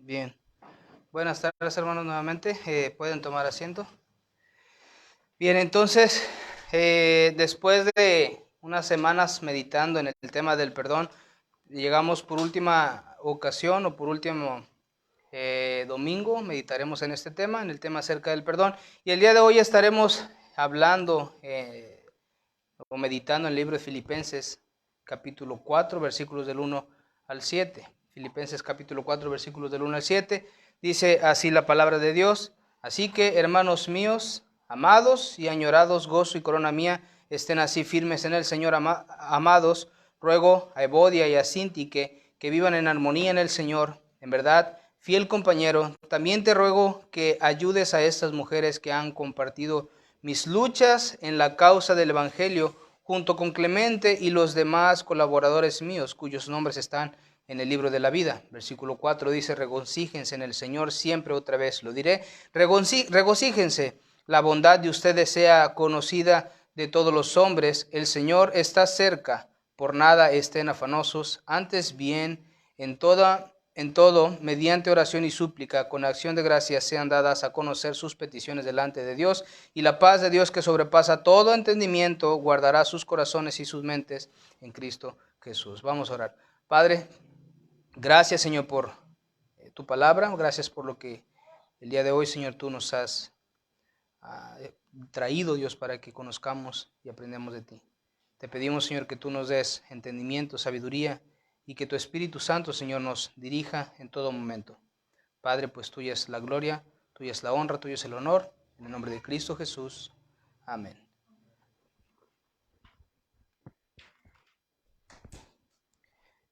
Bien. Buenas tardes, hermanos, nuevamente. Pueden tomar asiento. Bien, entonces, después de unas semanas meditando en el tema del perdón, llegamos por última ocasión o por último domingo, meditaremos en este tema, en el tema acerca del perdón. Y el día de hoy estaremos hablando o meditando en el libro de Filipenses, capítulo 4, versículos del 1 al 7. Filipenses capítulo 4, versículos del 1 al 7. Dice así la palabra de Dios: así que, hermanos míos, amados y añorados, gozo y corona mía, estén así firmes en el Señor, amados. Ruego a Evodia y a Síntique que vivan en armonía en el Señor. En verdad, fiel compañero, también te ruego que ayudes a estas mujeres que han compartido mis luchas en la causa del Evangelio, junto con Clemente y los demás colaboradores míos, cuyos nombres están en el libro de la vida. Versículo 4 dice: regocíjense en el Señor siempre, otra vez lo diré, regocíjense. La bondad de ustedes sea conocida de todos los hombres. El Señor está cerca. Por nada estén afanosos, antes bien, en todo, mediante oración y súplica, con acción de gracias, sean dadas a conocer sus peticiones delante de Dios, y la paz de Dios, que sobrepasa todo entendimiento, guardará sus corazones y sus mentes en Cristo Jesús. Vamos a orar. Padre, gracias, Señor, por tu palabra. Gracias por lo que el día de hoy, Señor, tú nos has traído, Dios, para que conozcamos y aprendamos de ti. Te pedimos, Señor, que tú nos des entendimiento, sabiduría, y que tu Espíritu Santo, Señor, nos dirija en todo momento. Padre, pues tuya es la gloria, tuya es la honra, tuyo es el honor. En el nombre de Cristo Jesús. Amén.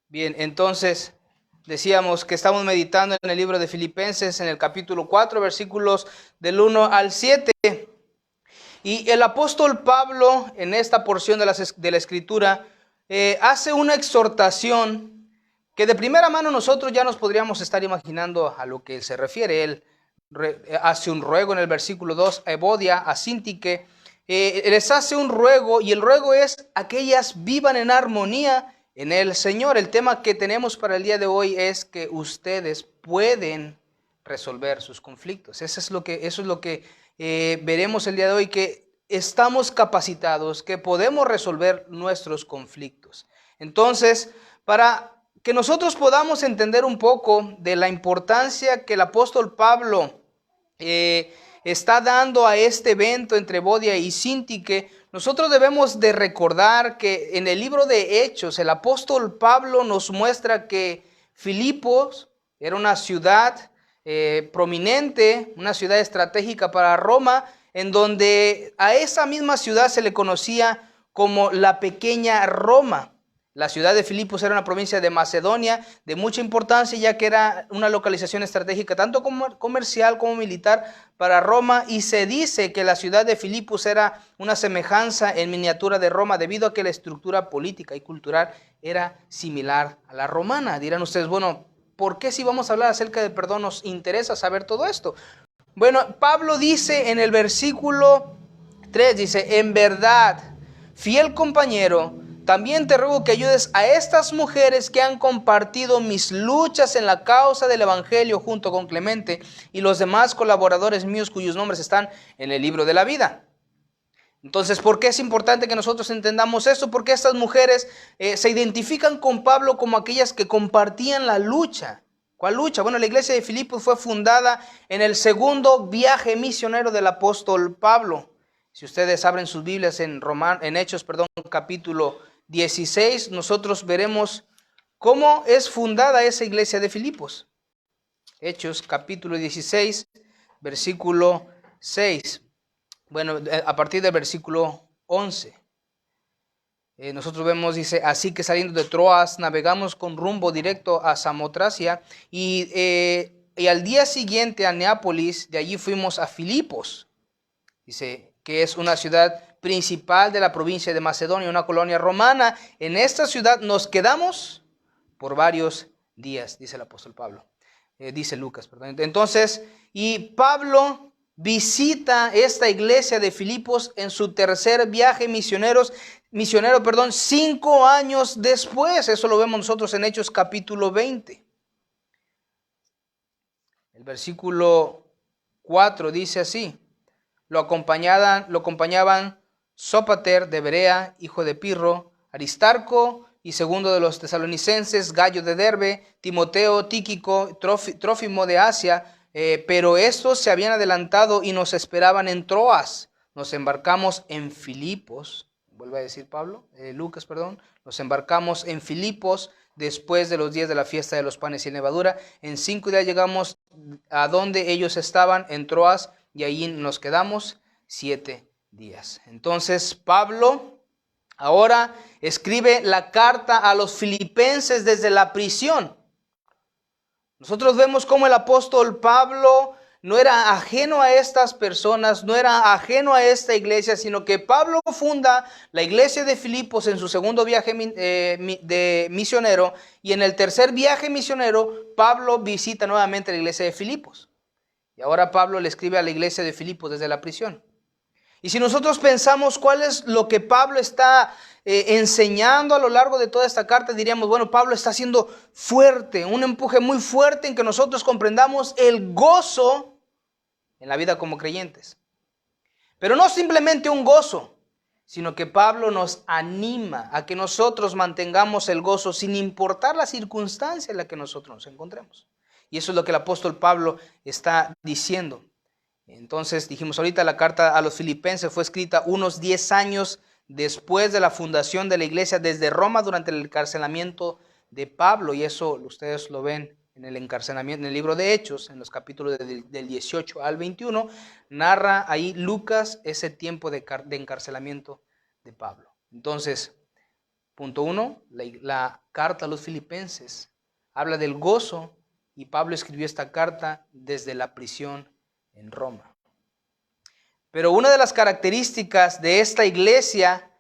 Bien, entonces decíamos que estamos meditando en el libro de Filipenses, en el capítulo 4, versículos del 1 al 7. Y el apóstol Pablo, en esta porción de la Escritura, hace una exhortación que de primera mano nosotros ya nos podríamos estar imaginando a lo que se refiere. Él hace un ruego en el versículo 2 a Evodia, a Síntique. Les hace un ruego, y el ruego es a que ellas vivan en armonía en el Señor. El tema que tenemos para el día de hoy es que ustedes pueden resolver sus conflictos. Eso es lo que veremos el día de hoy, que estamos capacitados, que podemos resolver nuestros conflictos. Entonces, para que nosotros podamos entender un poco de la importancia que el apóstol Pablo está dando a este evento entre Evodia y Síntique, nosotros debemos de recordar que en el libro de Hechos el apóstol Pablo nos muestra que Filipos era una ciudad prominente, una ciudad estratégica para Roma, en donde a esa misma ciudad se le conocía como la pequeña Roma. La ciudad de Filipos era una provincia de Macedonia de mucha importancia, ya que era una localización estratégica tanto comercial como militar para Roma, y se dice que la ciudad de Filipos era una semejanza en miniatura de Roma, debido a que la estructura política y cultural era similar a la romana. Dirán ustedes, bueno, ¿por qué si vamos a hablar acerca del perdón nos interesa saber todo esto? Bueno, Pablo dice en el versículo 3, dice: en verdad, fiel compañero, también te ruego que ayudes a estas mujeres que han compartido mis luchas en la causa del Evangelio, junto con Clemente y los demás colaboradores míos, cuyos nombres están en el libro de la vida. Entonces, ¿por qué es importante que nosotros entendamos esto? Porque estas mujeres se identifican con Pablo como aquellas que compartían la lucha. ¿Cuál lucha? Bueno, la iglesia de Filipos fue fundada en el segundo viaje misionero del apóstol Pablo. Si ustedes abren sus Biblias en Hechos, capítulo 16, nosotros veremos cómo es fundada esa iglesia de Filipos. Hechos capítulo 16, versículo 6. Bueno, a partir del versículo 11. Nosotros vemos, dice: así que saliendo de Troas, navegamos con rumbo directo a Samotracia, y al día siguiente a Neápolis. De allí fuimos a Filipos, dice, que es una ciudad principal de la provincia de Macedonia, una colonia romana. En esta ciudad nos quedamos por varios días, dice el apóstol Pablo. Dice Lucas, perdón. Entonces, y Pablo visita esta iglesia de Filipos en su tercer viaje misionero, 5 años después. Eso lo vemos nosotros en Hechos capítulo 20. El versículo 4 dice así: lo acompañaban Sópater de Berea, hijo de Pirro, Aristarco y segundo de los tesalonicenses, Gallo de Derbe, Timoteo, Tíquico, Trófimo de Asia, pero estos se habían adelantado y nos esperaban en Troas. Nos embarcamos en Filipos, vuelve a decir Lucas, nos embarcamos en Filipos después de los días de la fiesta de los panes sin levadura. En 5 días llegamos a donde ellos estaban, en Troas, y allí nos quedamos 7 días. Entonces Pablo ahora escribe la carta a los filipenses desde la prisión. Nosotros vemos cómo el apóstol Pablo no era ajeno a estas personas, no era ajeno a esta iglesia, sino que Pablo funda la iglesia de Filipos en su segundo viaje de misionero, y en el tercer viaje misionero Pablo visita nuevamente la iglesia de Filipos. Y ahora Pablo le escribe a la iglesia de Filipos desde la prisión. Y si nosotros pensamos cuál es lo que Pablo está enseñando a lo largo de toda esta carta, diríamos, bueno, Pablo está haciendo fuerte, un empuje muy fuerte en que nosotros comprendamos el gozo en la vida como creyentes. Pero no simplemente un gozo, sino que Pablo nos anima a que nosotros mantengamos el gozo sin importar la circunstancia en la que nosotros nos encontremos. Y eso es lo que el apóstol Pablo está diciendo. Entonces dijimos ahorita, la carta a los filipenses fue escrita unos 10 años después de la fundación de la iglesia desde Roma, durante el encarcelamiento de Pablo, y eso ustedes lo ven en el encarcelamiento, en el libro de Hechos, en los capítulos del 18 al 21, narra ahí Lucas ese tiempo de encarcelamiento de Pablo. Entonces, punto 1, la carta a los filipenses habla del gozo, y Pablo escribió esta carta desde la prisión en Roma. Pero una de las características de esta iglesia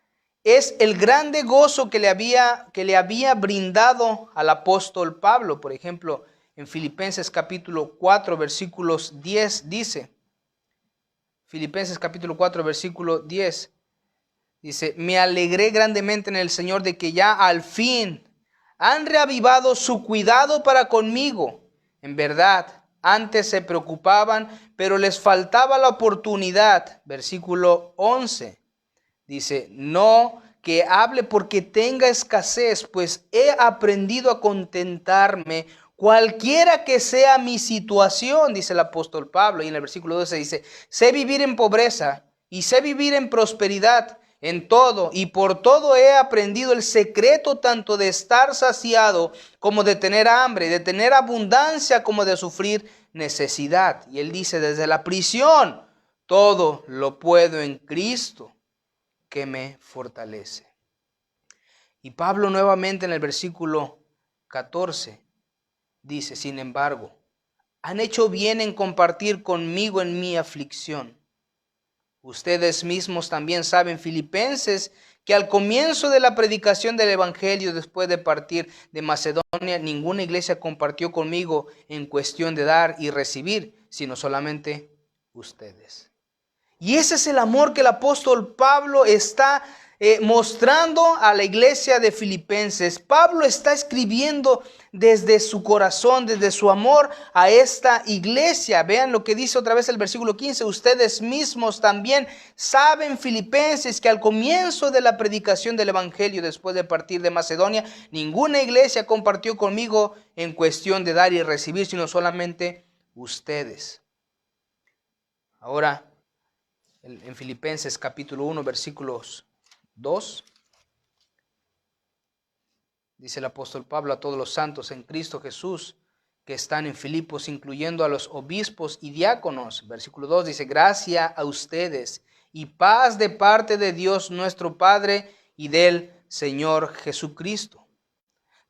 es el grande gozo que le había brindado al apóstol Pablo. Por ejemplo, en Filipenses capítulo 4, versículos 10 dice, Filipenses capítulo 4, versículo 10, dice: me alegré grandemente en el Señor de que ya al fin han reavivado su cuidado para conmigo. En verdad, antes se preocupaban, pero les faltaba la oportunidad. Versículo 11 dice: no que hable porque tenga escasez, pues he aprendido a contentarme cualquiera que sea mi situación, dice el apóstol Pablo. Y en el versículo 12 dice: sé vivir en pobreza y sé vivir en prosperidad. En todo y por todo he aprendido el secreto tanto de estar saciado como de tener hambre, de tener abundancia como de sufrir necesidad. Y él dice: desde la prisión todo lo puedo en Cristo que me fortalece. Y Pablo nuevamente en el versículo 14 dice: sin embargo, han hecho bien en compartir conmigo en mi aflicción. Ustedes mismos también saben, filipenses, que al comienzo de la predicación del evangelio, después de partir de Macedonia, ninguna iglesia compartió conmigo en cuestión de dar y recibir, sino solamente ustedes. Y ese es el amor que el apóstol Pablo está mostrando a la iglesia de Filipenses. Pablo está escribiendo desde su corazón, desde su amor a esta iglesia. Vean lo que dice otra vez el versículo 15. Ustedes mismos también saben, filipenses, que al comienzo de la predicación del evangelio, después de partir de Macedonia, ninguna iglesia compartió conmigo en cuestión de dar y recibir, sino solamente ustedes. Ahora, en Filipenses capítulo 1, versículos 2, dice el apóstol Pablo a todos los santos en Cristo Jesús que están en Filipos, incluyendo a los obispos y diáconos. Versículo 2 dice: gracia a ustedes y paz de parte de Dios nuestro Padre y del Señor Jesucristo.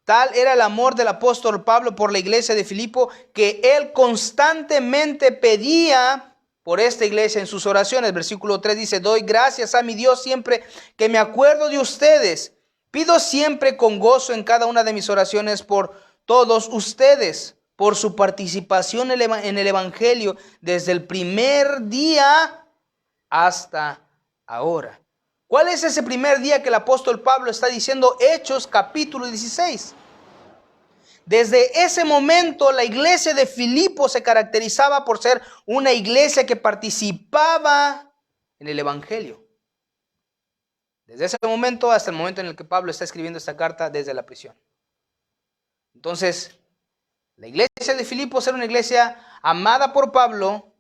Tal era el amor del apóstol Pablo por la iglesia de Filipo, que él constantemente pedía por esta iglesia en sus oraciones. Versículo 3 dice: doy gracias a mi Dios siempre que me acuerdo de ustedes. Pido siempre con gozo en cada una de mis oraciones por todos ustedes, por su participación en el evangelio desde el primer día hasta ahora. ¿Cuál es ese primer día que el apóstol Pablo está diciendo? Hechos capítulo 16. Desde ese momento la iglesia de Filipos se caracterizaba por ser una iglesia que participaba en el evangelio. Desde ese momento hasta el momento en el que Pablo está escribiendo esta carta desde la prisión. Entonces, la iglesia de Filipos era una iglesia amada por Pablo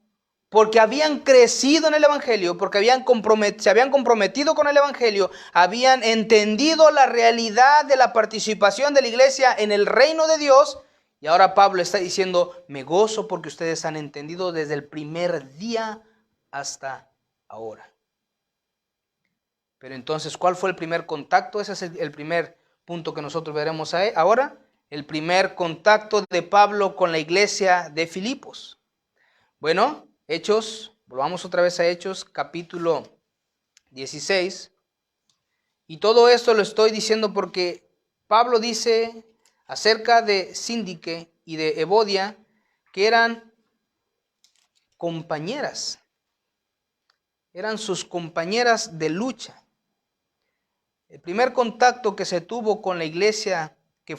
porque habían crecido en el evangelio, porque se habían comprometido con el evangelio, habían entendido la realidad de la participación de la iglesia en el reino de Dios. Y ahora Pablo está diciendo, me gozo porque ustedes han entendido desde el primer día hasta ahora. Pero entonces, ¿cuál fue el primer contacto? Ese es el primer punto que nosotros veremos ahora. El primer contacto de Pablo con la iglesia de Filipos. Bueno, volvamos otra vez a Hechos, capítulo 16. Y todo esto lo estoy diciendo porque Pablo dice acerca de Síndique y de Evodia que eran compañeras. Eran sus compañeras de lucha. El primer contacto que se tuvo con la iglesia que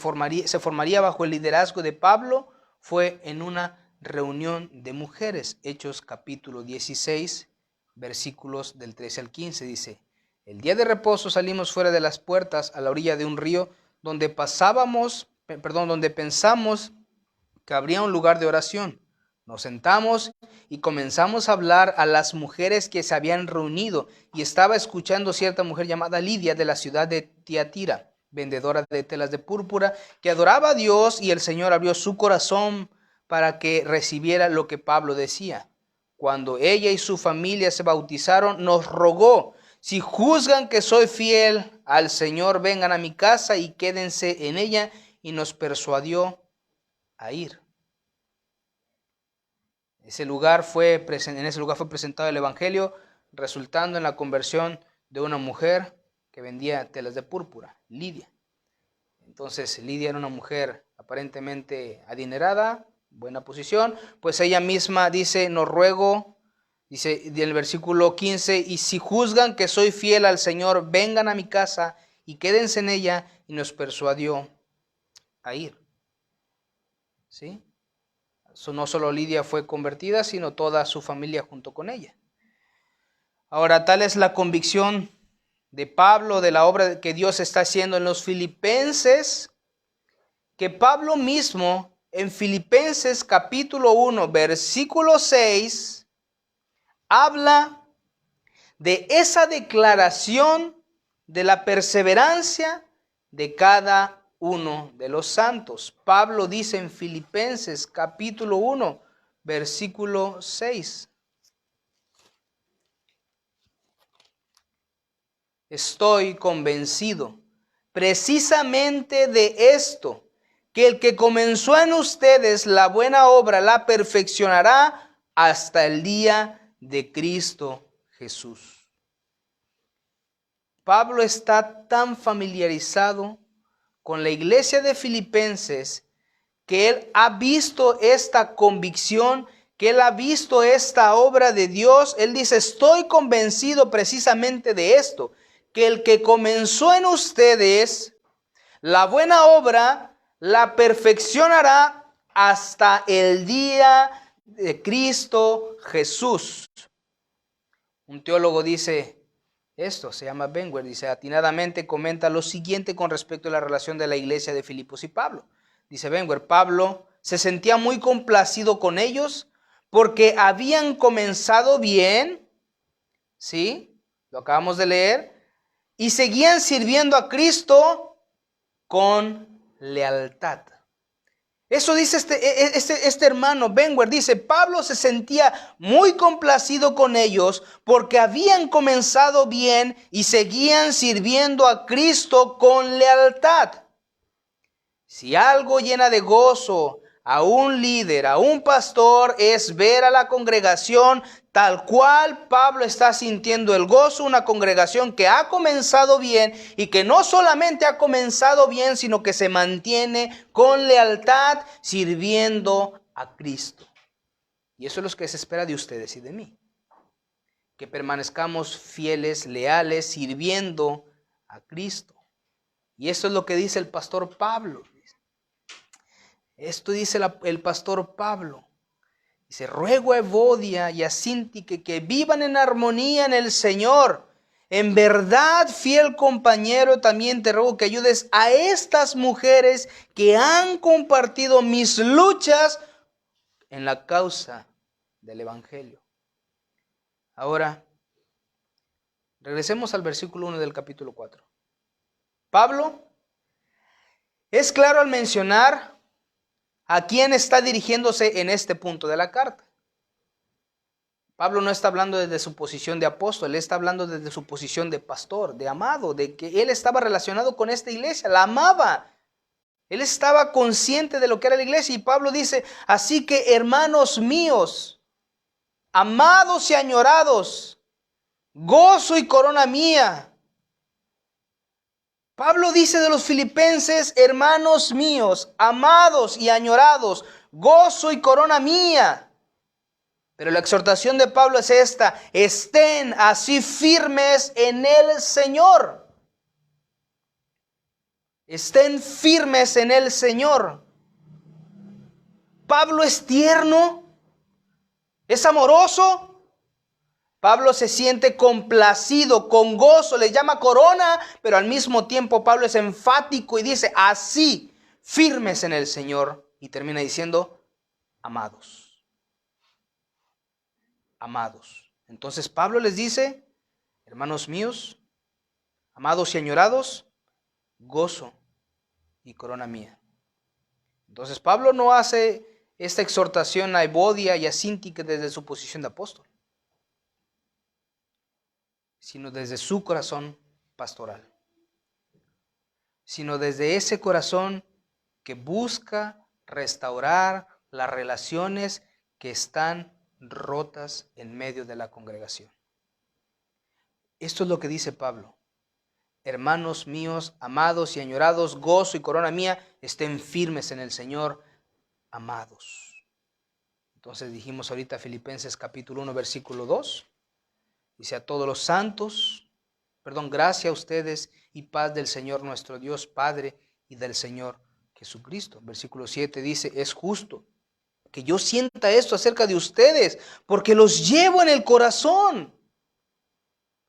se formaría bajo el liderazgo de Pablo fue en una reunión de mujeres. Hechos capítulo 16, versículos del 13 al 15 dice: el día de reposo salimos fuera de las puertas a la orilla de un río donde pensamos que habría un lugar de oración. Nos sentamos y comenzamos a hablar a las mujeres que se habían reunido, y estaba escuchando cierta mujer llamada Lidia de la ciudad de Tiatira, vendedora de telas de púrpura, que adoraba a Dios, y el Señor abrió su corazón para que recibiera lo que Pablo decía. Cuando ella y su familia se bautizaron, nos rogó: si juzgan que soy fiel al Señor, vengan a mi casa y quédense en ella, y nos persuadió a ir. En ese lugar fue presentado el evangelio, resultando en la conversión de una mujer que vendía telas de púrpura, Lidia. Entonces Lidia era una mujer aparentemente adinerada, buena posición, pues ella misma dice, nos ruego, dice en el versículo 15, y si juzgan que soy fiel al Señor, vengan a mi casa y quédense en ella, y nos persuadió a ir. ¿Sí? No solo Lidia fue convertida, sino toda su familia junto con ella. Ahora, tal es la convicción de Pablo de la obra que Dios está haciendo en los filipenses, que Pablo mismo en Filipenses capítulo 1, versículo 6, habla de esa declaración de la perseverancia de cada uno de los santos. Pablo dice en Filipenses capítulo 1, versículo 6. Estoy convencido precisamente de esto, que el que comenzó en ustedes la buena obra la perfeccionará hasta el día de Cristo Jesús. Pablo está tan familiarizado con la iglesia de Filipenses que él ha visto esta convicción, que él ha visto esta obra de Dios. Él dice, estoy convencido precisamente de esto, que el que comenzó en ustedes la buena obra la perfeccionará hasta el día de Cristo Jesús. Un teólogo dice esto, se llama Benguer, dice, atinadamente comenta lo siguiente con respecto a la relación de la iglesia de Filipos y Pablo. Dice Benguer, Pablo se sentía muy complacido con ellos porque habían comenzado bien, ¿sí? Lo acabamos de leer, y seguían sirviendo a Cristo con lealtad. Eso dice este hermano Benguer, dice, Pablo se sentía muy complacido con ellos porque habían comenzado bien y seguían sirviendo a Cristo con lealtad. Si algo llena de gozo a un líder, a un pastor, es ver a la congregación tal cual Pablo está sintiendo el gozo, una congregación que ha comenzado bien y que no solamente ha comenzado bien, sino que se mantiene con lealtad sirviendo a Cristo. Y eso es lo que se espera de ustedes y de mí, que permanezcamos fieles, leales, sirviendo a Cristo. Y eso es lo que dice el pastor Pablo. Esto dice el pastor Pablo. Dice, ruego a Evodia y a Síntique que vivan en armonía en el Señor. En verdad, fiel compañero, también te ruego que ayudes a estas mujeres que han compartido mis luchas en la causa del Evangelio. Ahora, regresemos al versículo 1 del capítulo 4. Pablo es claro al mencionar a quién está dirigiéndose en este punto de la carta. Pablo no está hablando desde su posición de apóstol, él está hablando desde su posición de pastor, de amado, de que él estaba relacionado con esta iglesia, la amaba. Él estaba consciente de lo que era la iglesia y Pablo dice, así que hermanos míos, amados y añorados, gozo y corona mía. Pablo dice de los filipenses, hermanos míos, amados y añorados, gozo y corona mía. Pero la exhortación de Pablo es esta, estén así firmes en el Señor. Estén firmes en el Señor. Pablo es tierno, es amoroso. Pablo se siente complacido, con gozo, le llama corona, pero al mismo tiempo Pablo es enfático y dice, así firmes en el Señor. Y termina diciendo, amados. Amados. Entonces Pablo les dice, hermanos míos, amados y añorados, gozo y corona mía. Entonces Pablo no hace esta exhortación a Evodia y a Síntique desde su posición de apóstol, sino desde su corazón pastoral, sino desde ese corazón que busca restaurar las relaciones que están rotas en medio de la congregación. Esto es lo que dice Pablo. Hermanos míos, amados y añorados, gozo y corona mía, estén firmes en el Señor, amados. Entonces dijimos ahorita Filipenses capítulo 1, versículo 2. Dice a todos los santos, gracia a ustedes y paz del Señor nuestro Dios Padre y del Señor Jesucristo. Versículo 7 dice, es justo que yo sienta esto acerca de ustedes, porque los llevo en el corazón.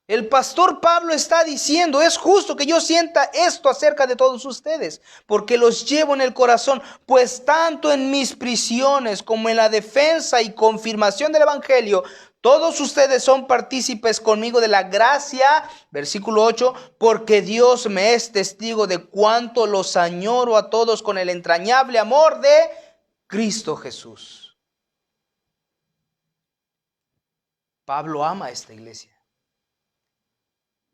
El pastor Pablo está diciendo, es justo que yo sienta esto acerca de todos ustedes, porque los llevo en el corazón, pues tanto en mis prisiones como en la defensa y confirmación del Evangelio, todos ustedes son partícipes conmigo de la gracia, versículo 8, porque Dios me es testigo de cuánto los añoro a todos con el entrañable amor de Cristo Jesús. Pablo ama a esta iglesia.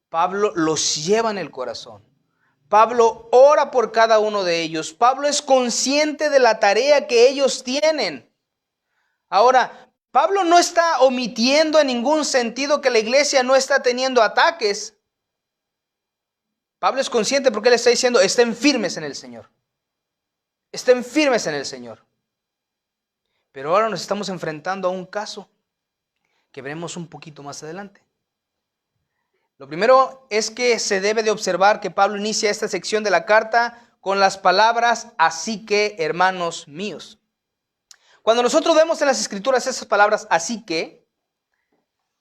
Pablo los lleva en el corazón. Pablo ora por cada uno de ellos. Pablo es consciente de la tarea que ellos tienen. Ahora, Pablo no está omitiendo en ningún sentido que la iglesia no está teniendo ataques. Pablo es consciente porque él está diciendo, estén firmes en el Señor. Estén firmes en el Señor. Pero ahora nos estamos enfrentando a un caso que veremos un poquito más adelante. Lo primero es que se debe de observar que Pablo inicia esta sección de la carta con las palabras, así que, hermanos míos. Cuando nosotros vemos en las Escrituras esas palabras, así que,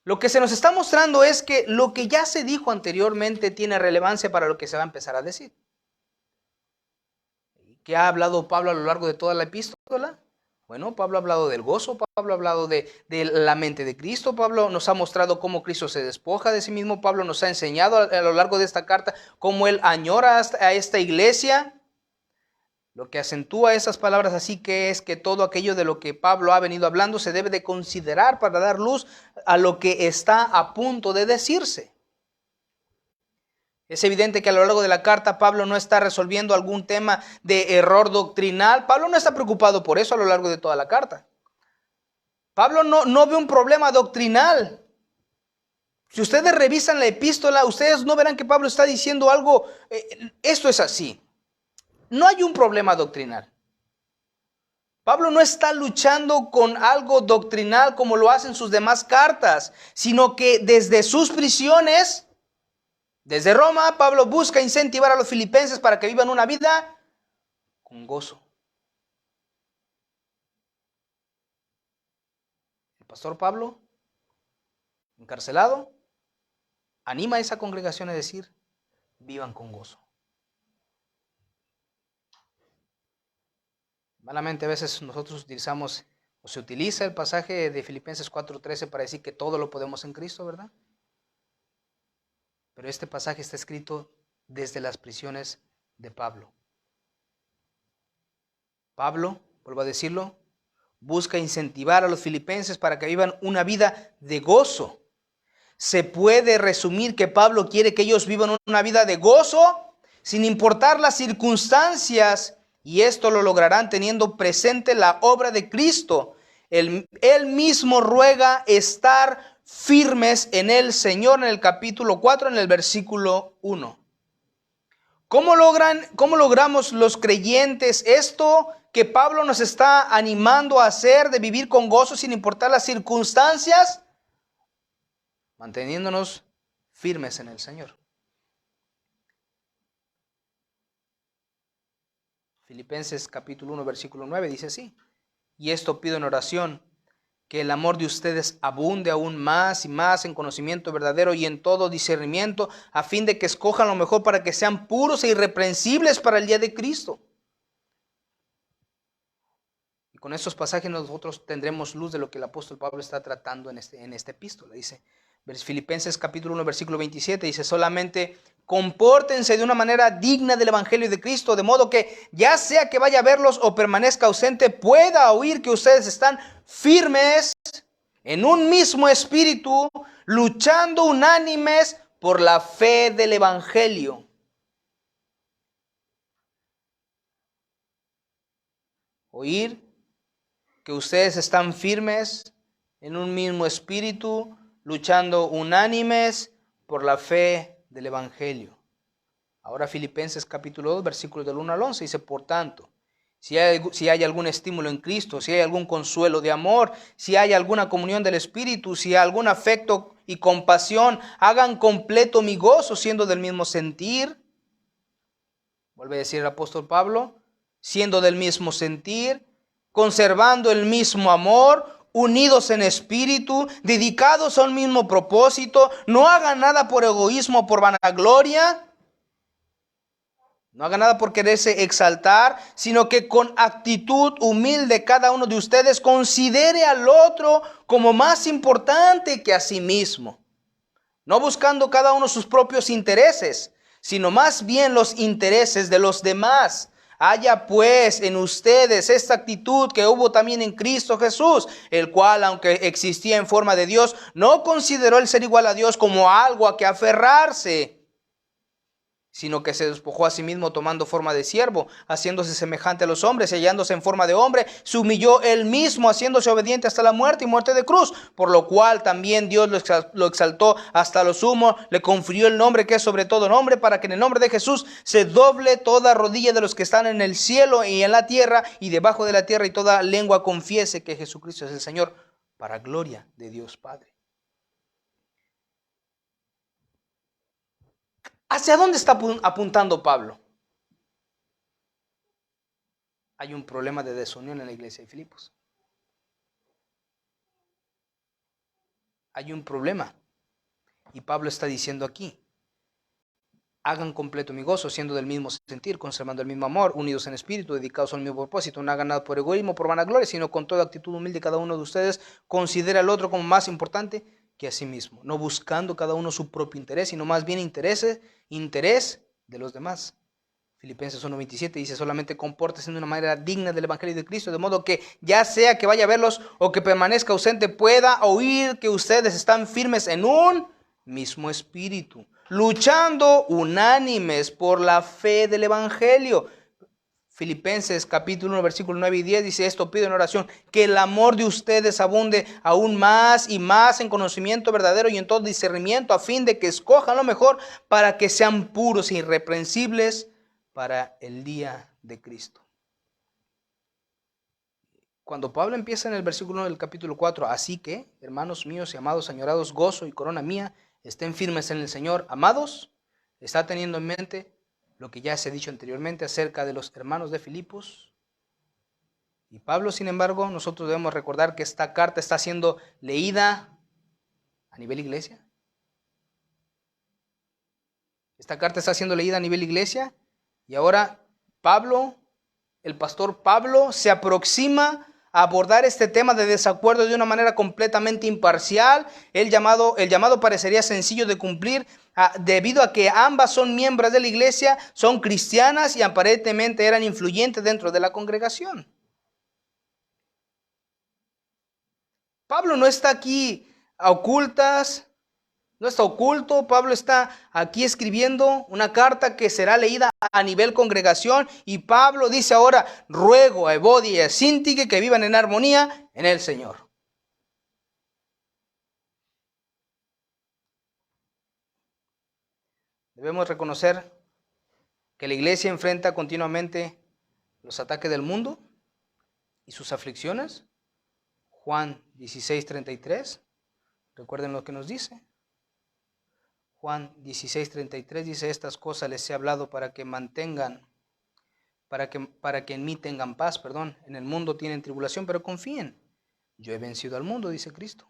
lo que se nos está mostrando es que lo que ya se dijo anteriormente tiene relevancia para lo que se va a empezar a decir. ¿Qué ha hablado Pablo a lo largo de toda la epístola? Bueno, Pablo ha hablado del gozo, Pablo ha hablado de la mente de Cristo, Pablo nos ha mostrado cómo Cristo se despoja de sí mismo, Pablo nos ha enseñado a lo largo de esta carta cómo él añora a esta iglesia. Lo que acentúa esas palabras así que es que todo aquello de lo que Pablo ha venido hablando se debe de considerar para dar luz a lo que está a punto de decirse. Es evidente que a lo largo de la carta Pablo no está resolviendo algún tema de error doctrinal. Pablo no está preocupado por eso a lo largo de toda la carta. Pablo no ve un problema doctrinal. Si ustedes revisan la epístola, ustedes no verán que Pablo está diciendo algo, esto es así. No hay un problema doctrinal. Pablo no está luchando con algo doctrinal como lo hacen sus demás cartas, sino que desde sus prisiones, desde Roma, Pablo busca incentivar a los filipenses para que vivan una vida con gozo, pastor Pablo, encarcelado, anima a esa congregación a decir, vivan con gozo. Malamente a veces nosotros utilizamos, o se utiliza el pasaje de Filipenses 4:13 para decir que todo lo podemos en Cristo, ¿verdad? Pero este pasaje está escrito desde las prisiones de Pablo. Pablo, vuelvo a decirlo, busca incentivar a los filipenses para que vivan una vida de gozo. Se puede resumir que Pablo quiere que ellos vivan una vida de gozo sin importar las circunstancias, y esto lo lograrán teniendo presente la obra de Cristo. Él mismo ruega estar firmes en el Señor en el capítulo 4, en el versículo 1. ¿Cómo logramos los creyentes esto que Pablo nos está animando a hacer, de vivir con gozo sin importar las circunstancias? Manteniéndonos firmes en el Señor. Filipenses capítulo 1, versículo 9 dice así: y esto pido en oración, que el amor de ustedes abunde aún más y más en conocimiento verdadero y en todo discernimiento, a fin de que escojan lo mejor para que sean puros e irreprensibles para el día de Cristo. Y con estos pasajes nosotros tendremos luz de lo que el apóstol Pablo está tratando en esta epístola. Dice, Filipenses capítulo 1, versículo 27, dice, solamente compórtense de una manera digna del evangelio de Cristo, de modo que ya sea que vaya a verlos o permanezca ausente, pueda oír que ustedes están firmes en un mismo espíritu, luchando unánimes por la fe del evangelio. Oír que ustedes están firmes en un mismo espíritu, luchando unánimes por la fe del evangelio. Ahora Filipenses capítulo 2, versículos del 1 al 11, dice, por tanto, si hay algún estímulo en Cristo, si hay algún consuelo de amor, si hay alguna comunión del Espíritu, si hay algún afecto y compasión, hagan completo mi gozo siendo del mismo sentir. Vuelve a decir el apóstol Pablo, siendo del mismo sentir, conservando el mismo amor, unidos en espíritu, dedicados a un mismo propósito, no hagan nada por egoísmo o por vanagloria. No haga nada por quererse exaltar, sino que con actitud humilde cada uno de ustedes considere al otro como más importante que a sí mismo. No buscando cada uno sus propios intereses, sino más bien los intereses de los demás. Haya pues en ustedes esta actitud que hubo también en Cristo Jesús, el cual, aunque existía en forma de Dios, no consideró el ser igual a Dios como algo a que aferrarse, sino que se despojó a sí mismo tomando forma de siervo, haciéndose semejante a los hombres y hallándose en forma de hombre, se humilló él mismo, haciéndose obediente hasta la muerte y muerte de cruz, por lo cual también Dios lo exaltó hasta lo sumo, le confirió el nombre que es sobre todo nombre, para que en el nombre de Jesús se doble toda rodilla de los que están en el cielo y en la tierra y debajo de la tierra, y toda lengua confiese que Jesucristo es el Señor, para gloria de Dios Padre. ¿Hacia dónde está apuntando Pablo? Hay un problema de desunión en la iglesia de Filipos. Hay un problema. Y Pablo está diciendo aquí, hagan completo mi gozo, siendo del mismo sentir, conservando el mismo amor, unidos en espíritu, dedicados al mismo propósito. No hagan nada por egoísmo, por vanagloria, sino con toda actitud humilde cada uno de ustedes considera al otro como más importante que a sí mismo, no buscando cada uno su propio interés, sino más bien interés de los demás. Filipenses 1:27 dice, solamente compórtense de una manera digna del evangelio de Cristo, de modo que ya sea que vaya a verlos o que permanezca ausente, pueda oír que ustedes están firmes en un mismo espíritu, luchando unánimes por la fe del evangelio. Filipenses capítulo 1, versículo 9 y 10 dice, esto pido en oración, que el amor de ustedes abunde aún más y más en conocimiento verdadero y en todo discernimiento, a fin de que escojan lo mejor para que sean puros e irreprensibles para el día de Cristo. Cuando Pablo empieza en el versículo 1 del capítulo 4, así que, hermanos míos y amados, añorados, gozo y corona mía, estén firmes en el Señor, amados, está teniendo en mente lo que ya se ha dicho anteriormente acerca de los hermanos de Filipos Y Pablo, sin embargo, nosotros debemos recordar que esta carta está siendo leída a nivel iglesia. Esta carta está siendo leída a nivel iglesia y ahora Pablo, el pastor Pablo, se aproxima a abordar este tema de desacuerdo de una manera completamente imparcial. El llamado parecería sencillo de cumplir debido a que ambas son miembros de la iglesia, son cristianas y aparentemente eran influyentes dentro de la congregación. Pablo no está aquí a ocultas. No está oculto, Pablo está aquí escribiendo una carta que será leída a nivel congregación y Pablo dice ahora, ruego a Evodia y a Síntique que vivan en armonía en el Señor. Debemos reconocer que la iglesia enfrenta continuamente los ataques del mundo y sus aflicciones. Juan 16:33, recuerden lo que nos dice. Juan 16:33 dice, estas cosas les he hablado para que en mí tengan paz, en el mundo tienen tribulación, pero confíen, yo he vencido al mundo, dice Cristo.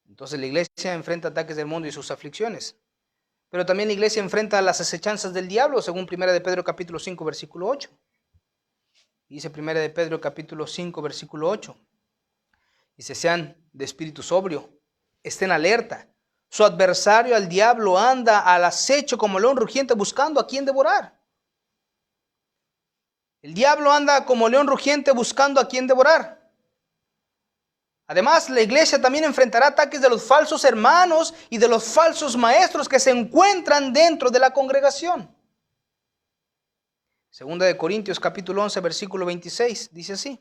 Entonces la iglesia enfrenta ataques del mundo y sus aflicciones, pero también la iglesia enfrenta las acechanzas del diablo, según 1 de Pedro capítulo 5, versículo 8. Dice 1 de Pedro capítulo 5, versículo 8. Dice, sean de espíritu sobrio, estén alerta. Su adversario, al diablo, anda al acecho como león rugiente buscando a quien devorar. El diablo anda como león rugiente buscando a quien devorar. Además, la iglesia también enfrentará ataques de los falsos hermanos y de los falsos maestros que se encuentran dentro de la congregación. Segunda de Corintios capítulo 11, versículo 26, dice así.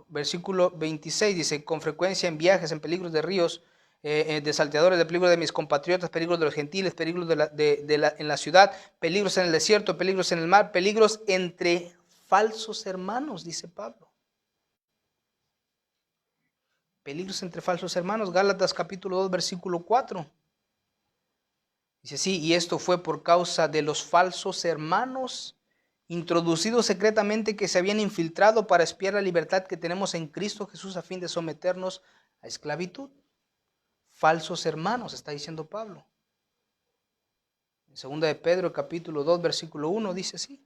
Versículo 26 dice, con frecuencia en viajes, en peligros de ríos, de salteadores, de peligros de mis compatriotas, peligros de los gentiles, peligros en la ciudad, peligros en el desierto, peligros en el mar, peligros entre falsos hermanos, dice Pablo. Peligros entre falsos hermanos, Gálatas capítulo 2, versículo 4. Dice, sí, y esto fue por causa de los falsos hermanos introducidos secretamente que se habían infiltrado para espiar la libertad que tenemos en Cristo Jesús a fin de someternos a esclavitud. Falsos hermanos, está diciendo Pablo. En segunda de Pedro, capítulo 2, versículo 1, dice así.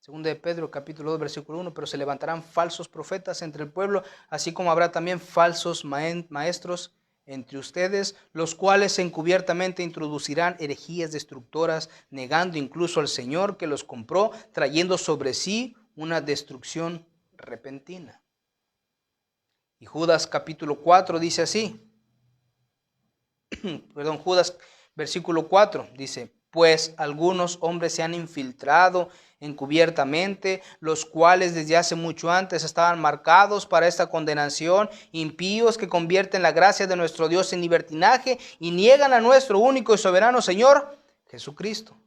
Segunda de Pedro, capítulo 2, versículo 1, pero se levantarán falsos profetas entre el pueblo, así como habrá también falsos maestros entre ustedes, los cuales encubiertamente introducirán herejías destructoras, negando incluso al Señor que los compró, trayendo sobre sí una destrucción repentina. Y Judas capítulo 4 dice así, Judas versículo 4 dice, pues algunos hombres se han infiltrado encubiertamente, los cuales desde hace mucho antes estaban marcados para esta condenación, impíos que convierten la gracia de nuestro Dios en libertinaje y niegan a nuestro único y soberano Señor, Jesucristo.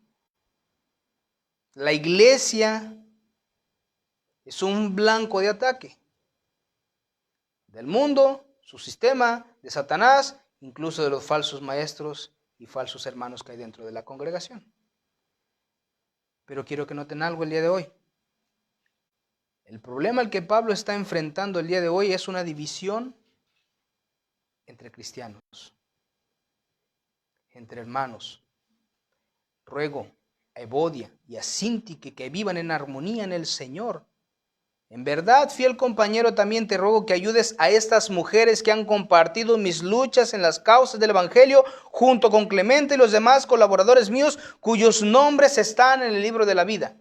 La iglesia es un blanco de ataque del mundo, su sistema, de Satanás, incluso de los falsos maestros y falsos hermanos que hay dentro de la congregación. Pero quiero que noten algo el día de hoy. El problema al que Pablo está enfrentando el día de hoy es una división entre cristianos, entre hermanos. Ruego a Evodia y a Síntique que vivan en armonía en el Señor. En verdad, fiel compañero, también te ruego que ayudes a estas mujeres que han compartido mis luchas en las causas del Evangelio, junto con Clemente y los demás colaboradores míos, cuyos nombres están en el libro de la vida.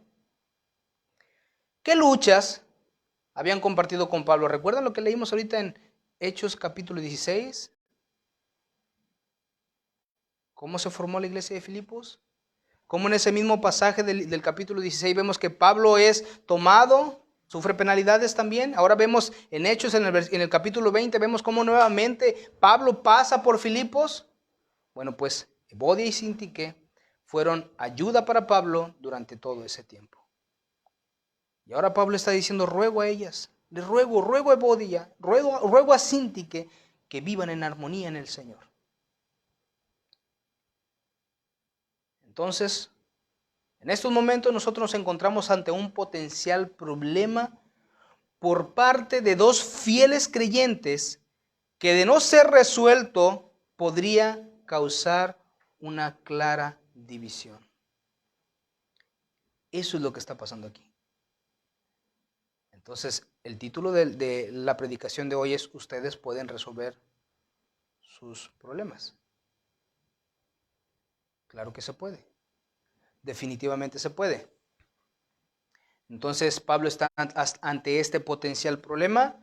¿Qué luchas habían compartido con Pablo? ¿Recuerdan lo que leímos ahorita en Hechos capítulo 16? ¿Cómo se formó la iglesia de Filipos? ¿Cómo en ese mismo pasaje del capítulo 16 vemos que Pablo es tomado, sufre penalidades también? Ahora vemos en Hechos, en el capítulo 20, vemos cómo nuevamente Pablo pasa por Filipos. Bueno, pues Evodia y Síntique fueron ayuda para Pablo durante todo ese tiempo. Y ahora Pablo está diciendo, ruego a ellas, les ruego a Evodia, ruego a Síntique que vivan en armonía en el Señor. Entonces, en estos momentos nosotros nos encontramos ante un potencial problema por parte de dos fieles creyentes que, de no ser resuelto, podría causar una clara división. Eso es lo que está pasando aquí. Entonces, el título de la predicación de hoy es: ustedes pueden resolver sus problemas. Claro que se puede. Definitivamente se puede. Entonces, Pablo está ante este potencial problema.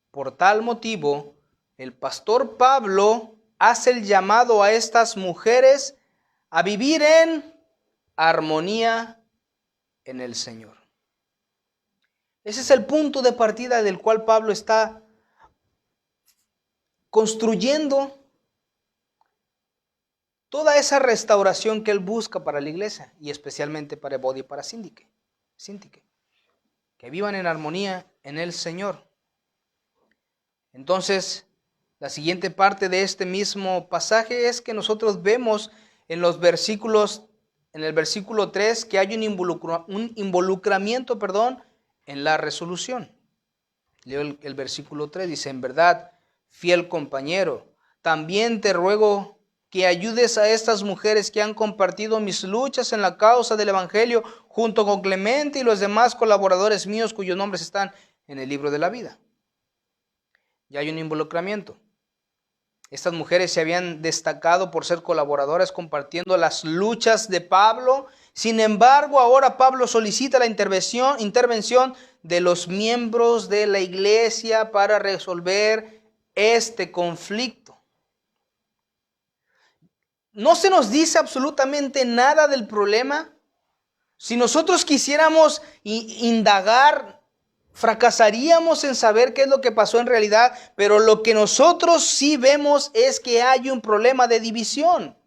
Por tal motivo, el pastor Pablo hace el llamado a estas mujeres a vivir en armonía en el Señor. Ese es el punto de partida del cual Pablo está construyendo toda esa restauración que él busca para la iglesia, y especialmente para Ebodi y para Síntique. Que vivan en armonía en el Señor. Entonces, la siguiente parte de este mismo pasaje es que nosotros vemos en el versículo 3, que hay un involucramiento en la resolución. Leo el versículo 3, dice: en verdad, fiel compañero, también te ruego que ayudes a estas mujeres que han compartido mis luchas en la causa del Evangelio, junto con Clemente y los demás colaboradores míos cuyos nombres están en el libro de la vida. Ya hay un involucramiento. Estas mujeres se habían destacado por ser colaboradoras compartiendo las luchas de Pablo. Sin embargo, ahora Pablo solicita la intervención de los miembros de la iglesia para resolver este conflicto. No se nos dice absolutamente nada del problema. Si nosotros quisiéramos indagar, fracasaríamos en saber qué es lo que pasó en realidad, pero lo que nosotros sí vemos es que hay un problema de división.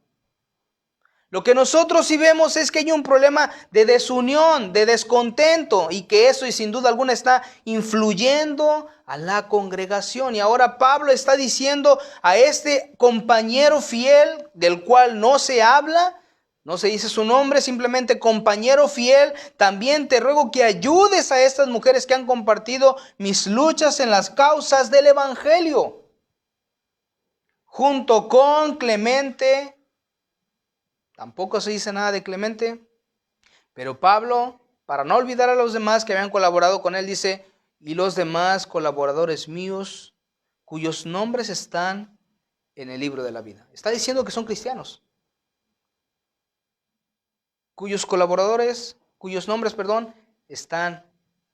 Lo que nosotros sí vemos es que hay un problema de desunión, de descontento, y que eso, y sin duda alguna, está influyendo a la congregación. Y ahora Pablo está diciendo a este compañero fiel, del cual no se habla, no se dice su nombre, simplemente compañero fiel: también te ruego que ayudes a estas mujeres que han compartido mis luchas en las causas del Evangelio, junto con Clemente. Tampoco se dice nada de Clemente, pero Pablo, para no olvidar a los demás que habían colaborado con él, dice: y los demás colaboradores míos cuyos nombres están en el libro de la vida. Está diciendo que son cristianos, cuyos nombres están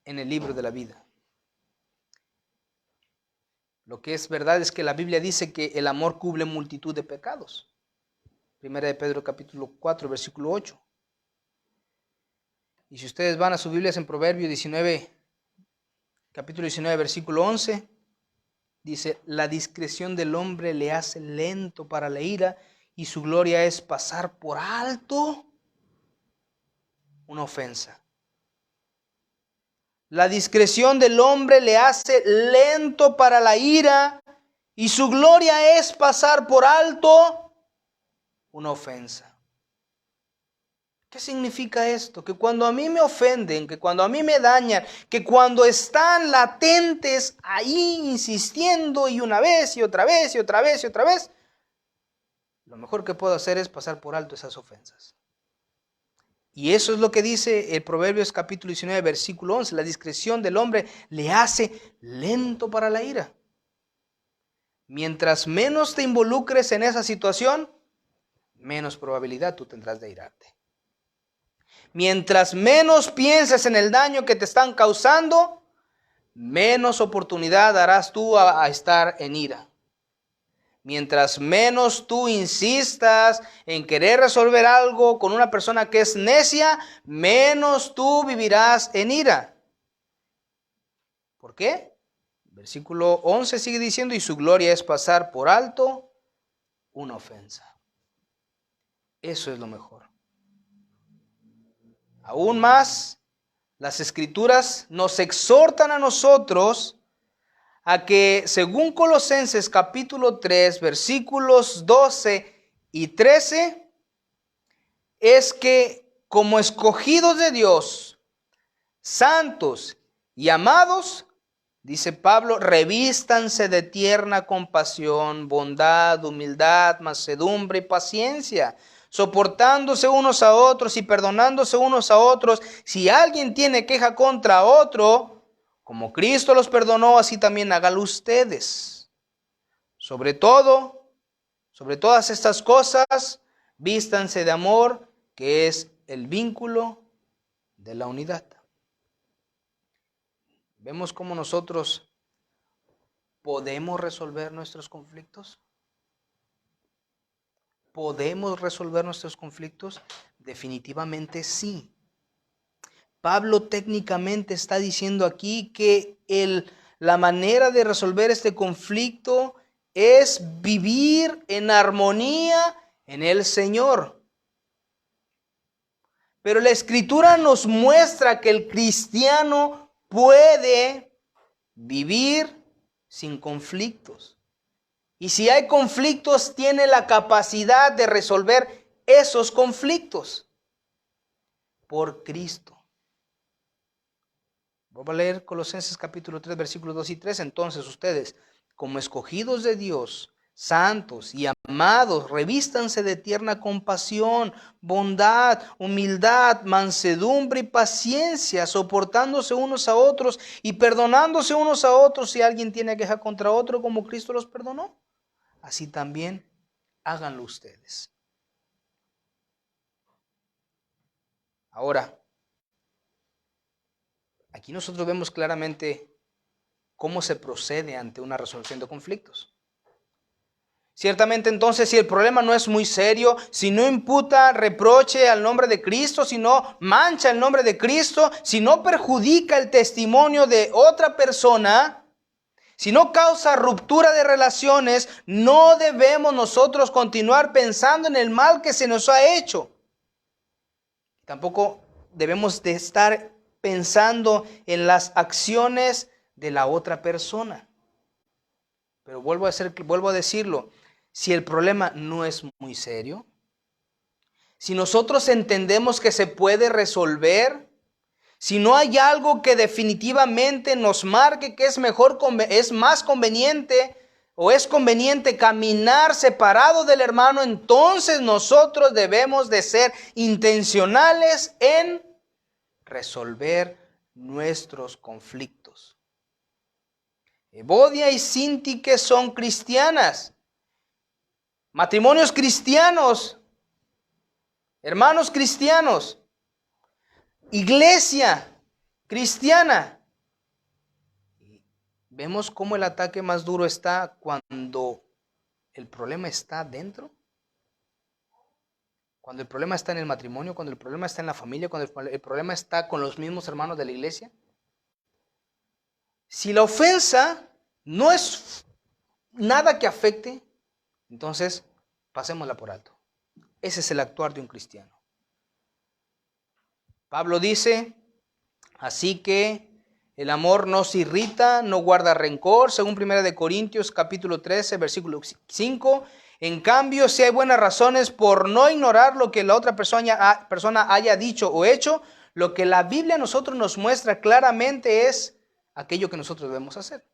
en el libro de la vida. Lo que es verdad es que la Biblia dice que el amor cubre multitud de pecados. Primera de Pedro capítulo 4, versículo 8. Y si ustedes van a sus Biblias en Proverbio 19, capítulo 19, versículo 11, dice: la discreción del hombre le hace lento para la ira, y su gloria es pasar por alto una ofensa. La discreción del hombre le hace lento para la ira, y su gloria es pasar por alto una ofensa. ¿Qué significa esto? Que cuando a mí me ofenden, que cuando a mí me dañan, que cuando están latentes ahí insistiendo, y una vez y otra vez y otra vez y otra vez, lo mejor que puedo hacer es pasar por alto esas ofensas. Y eso es lo que dice el Proverbios capítulo 19, versículo 11. La discreción del hombre le hace lento para la ira. Mientras menos te involucres en esa situación, menos probabilidad tú tendrás de irarte. Mientras menos pienses en el daño que te están causando, menos oportunidad darás tú a estar en ira. Mientras menos tú insistas en querer resolver algo con una persona que es necia, menos tú vivirás en ira. ¿Por qué? Versículo 11 sigue diciendo: y su gloria es pasar por alto una ofensa. Eso es lo mejor. Aún más, las Escrituras nos exhortan a nosotros a que, según Colosenses capítulo 3, versículos 12 y 13, es que como escogidos de Dios, santos y amados, dice Pablo, revístanse de tierna compasión, bondad, humildad, mansedumbre y paciencia, soportándose unos a otros y perdonándose unos a otros. Si alguien tiene queja contra otro, como Cristo los perdonó, así también háganlo ustedes. Sobre todas estas cosas, vístanse de amor, que es el vínculo de la unidad. Vemos cómo nosotros podemos resolver nuestros conflictos. ¿Podemos resolver nuestros conflictos? Definitivamente sí. Pablo técnicamente está diciendo aquí que la manera de resolver este conflicto es vivir en armonía en el Señor. Pero la Escritura nos muestra que el cristiano puede vivir sin conflictos. Y si hay conflictos, tiene la capacidad de resolver esos conflictos por Cristo. Voy a leer Colosenses capítulo 3, versículos 2 y 3. Entonces ustedes, como escogidos de Dios, santos y amados, revístanse de tierna compasión, bondad, humildad, mansedumbre y paciencia, soportándose unos a otros y perdonándose unos a otros si alguien tiene queja contra otro, como Cristo los perdonó. Así también háganlo ustedes. Ahora, aquí nosotros vemos claramente cómo se procede ante una resolución de conflictos. Ciertamente entonces, si el problema no es muy serio, si no imputa reproche al nombre de Cristo, si no mancha el nombre de Cristo, si no perjudica el testimonio de otra persona, si no causa ruptura de relaciones, no debemos nosotros continuar pensando en el mal que se nos ha hecho. Tampoco debemos de estar pensando en las acciones de la otra persona. Pero vuelvo a decirlo, si el problema no es muy serio, si nosotros entendemos que se puede resolver, si no hay algo que definitivamente nos marque que es más conveniente o es conveniente caminar separado del hermano, entonces nosotros debemos de ser intencionales en resolver nuestros conflictos. Evodia y Síntique son cristianas, matrimonios cristianos, hermanos cristianos, iglesia cristiana. Vemos cómo el ataque más duro está cuando el problema está dentro. Cuando el problema está en el matrimonio, cuando el problema está en la familia, cuando el problema está con los mismos hermanos de la iglesia. Si la ofensa no es nada que afecte, entonces pasémosla por alto. Ese es el actuar de un cristiano. Pablo dice, así que el amor no se irrita, no guarda rencor, según 1 Corintios capítulo 13, versículo 5. En cambio, si hay buenas razones por no ignorar lo que la otra persona haya dicho o hecho, lo que la Biblia a nosotros nos muestra claramente es aquello que nosotros debemos hacer.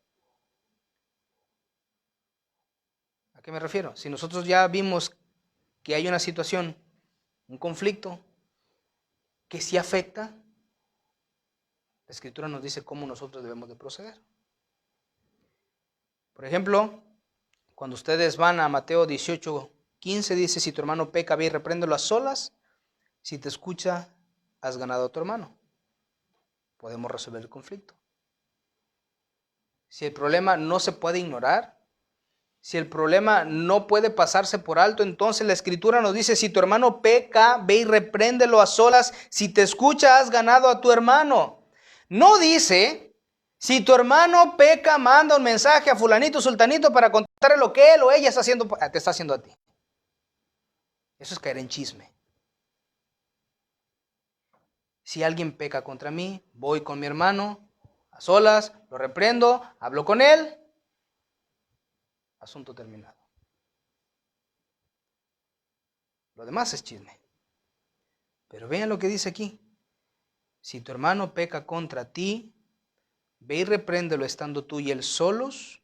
¿A qué me refiero? Si nosotros ya vimos que hay una situación, un conflicto, que sí afecta, la Escritura nos dice cómo nosotros debemos de proceder. Por ejemplo, cuando ustedes van a Mateo 18:15, dice, si tu hermano peca, ve y repréndelo a solas. Si te escucha, has ganado a tu hermano. Podemos resolver el conflicto. Si el problema no se puede ignorar, si el problema no puede pasarse por alto, entonces la Escritura nos dice, si tu hermano peca, ve y repréndelo a solas. Si te escucha, has ganado a tu hermano. No dice, si tu hermano peca, manda un mensaje a fulanito, sultanito para contarle lo que él o ella te está haciendo a ti. Eso es caer en chisme. Si alguien peca contra mí, voy con mi hermano a solas, lo reprendo, hablo con él, asunto terminado. Lo demás es chisme. Pero vean lo que dice aquí. Si tu hermano peca contra ti, ve y repréndelo estando tú y él solos.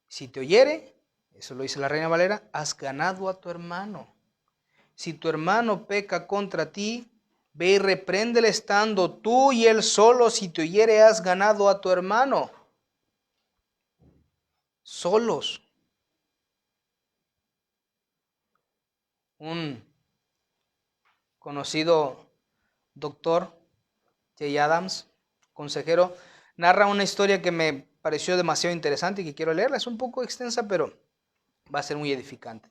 Si te oyere, eso lo dice la Reina Valera, has ganado a tu hermano. Si tu hermano peca contra ti, ve y repréndele estando tú y él solo. Si te oyere, has ganado a tu hermano. Solos. Un conocido doctor, Jay Adams, consejero, narra una historia que me pareció demasiado interesante y que quiero leerla. Es un poco extensa, pero va a ser muy edificante.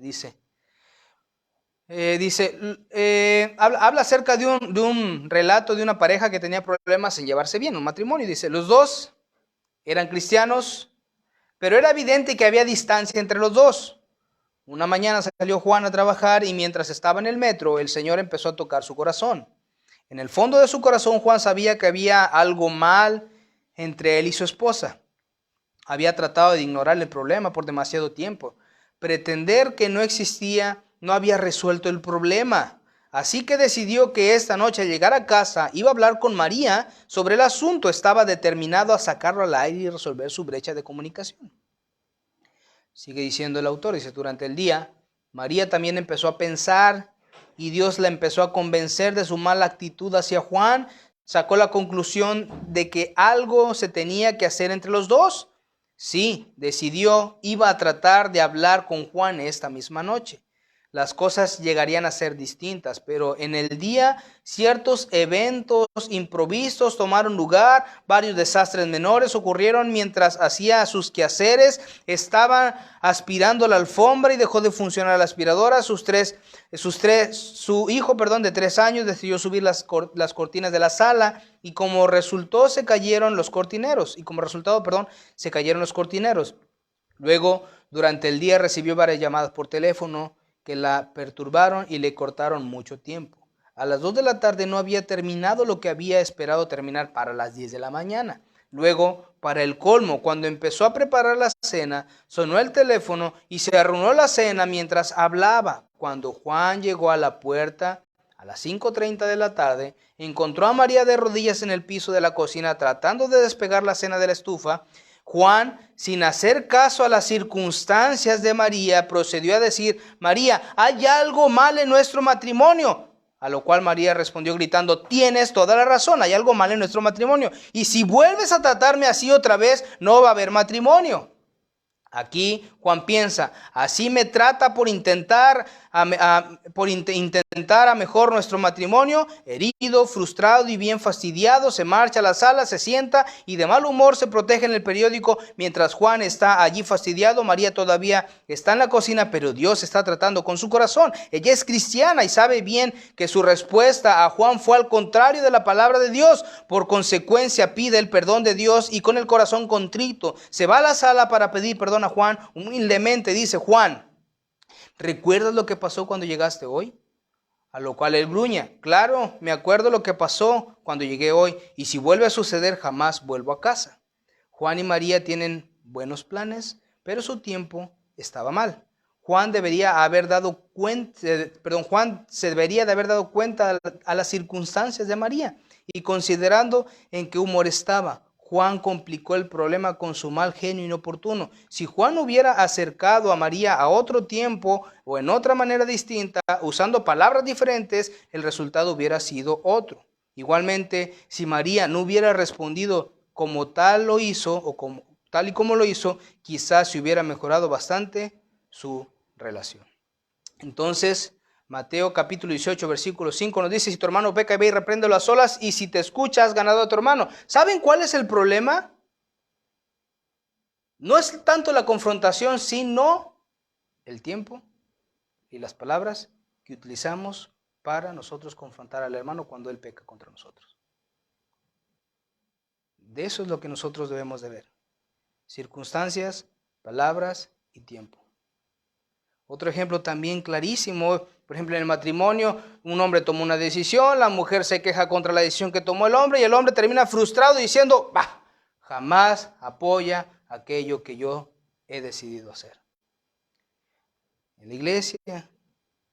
Habla acerca de un relato de una pareja que tenía problemas en llevarse bien, un matrimonio. Dice, los dos eran cristianos, pero era evidente que había distancia entre los dos. Una mañana salió Juan a trabajar y mientras estaba en el metro, el Señor empezó a tocar su corazón. En el fondo de su corazón, Juan sabía que había algo mal entre él y su esposa. Había tratado de ignorar el problema por demasiado tiempo. Pretender que no existía no había resuelto el problema. Así que decidió que esta noche al llegar a casa iba a hablar con María sobre el asunto. Estaba determinado a sacarlo al aire y resolver su brecha de comunicación. Sigue diciendo el autor, dice, durante el día, María también empezó a pensar y Dios la empezó a convencer de su mala actitud hacia Juan. Sacó la conclusión de que algo se tenía que hacer entre los dos. Sí, decidió, iba a tratar de hablar con Juan esta misma noche. Las cosas llegarían a ser distintas, pero en el día ciertos eventos improvisos tomaron lugar, varios desastres menores ocurrieron mientras hacía sus quehaceres, estaba aspirando la alfombra y dejó de funcionar la aspiradora. Su hijo de 3 años decidió subir las cortinas de la sala y como resultado se cayeron los cortineros. Luego, durante el día recibió varias llamadas por teléfono que la perturbaron y le cortaron mucho tiempo. A las 2 de la tarde no había terminado lo que había esperado terminar para las 10 de la mañana. Luego, para el colmo, cuando empezó a preparar la cena, sonó el teléfono y se arruinó la cena mientras hablaba. Cuando Juan llegó a la puerta a las 5:30 de la tarde, encontró a María de rodillas en el piso de la cocina tratando de despegar la cena de la estufa. Juan, sin hacer caso a las circunstancias de María, procedió a decir, María, hay algo mal en nuestro matrimonio. A lo cual María respondió gritando, tienes toda la razón, hay algo mal en nuestro matrimonio. Y si vuelves a tratarme así otra vez, no va a haber matrimonio. Aquí Juan piensa, así me trata por intentar a mejor nuestro matrimonio. Herido, frustrado y bien fastidiado, se marcha a la sala, se sienta y de mal humor se protege en el periódico. Mientras Juan está allí fastidiado, María todavía está en la cocina, pero Dios está tratando con su corazón. Ella es cristiana y sabe bien que su respuesta a Juan fue al contrario de la palabra de Dios. Por consecuencia, pide el perdón de Dios y con el corazón contrito se va a la sala para pedir perdón a Juan. Humildemente dice, Juan, ¿recuerdas lo que pasó cuando llegaste hoy? A lo cual él gruña, claro, me acuerdo lo que pasó cuando llegué hoy, y si vuelve a suceder, jamás vuelvo a casa. Juan y María tienen buenos planes, pero su tiempo estaba mal. Juan se debería de haber dado cuenta a las circunstancias de María, y considerando en qué humor estaba, Juan complicó el problema con su mal genio inoportuno. Si Juan hubiera acercado a María a otro tiempo o en otra manera distinta, usando palabras diferentes, el resultado hubiera sido otro. Igualmente, si María no hubiera respondido como tal lo hizo, o tal y como lo hizo, quizás se hubiera mejorado bastante su relación. Entonces, Mateo capítulo 18, versículo 5 nos dice, si tu hermano peca, ve y repréndelo a solas, y si te escucha, has ganado a tu hermano. ¿Saben cuál es el problema? No es tanto la confrontación, sino el tiempo y las palabras que utilizamos para nosotros confrontar al hermano cuando él peca contra nosotros. De eso es lo que nosotros debemos de ver. Circunstancias, palabras y tiempo. Otro ejemplo también clarísimo, por ejemplo en el matrimonio, un hombre toma una decisión, la mujer se queja contra la decisión que tomó el hombre y el hombre termina frustrado diciendo, jamás apoya aquello que yo he decidido hacer. En la iglesia,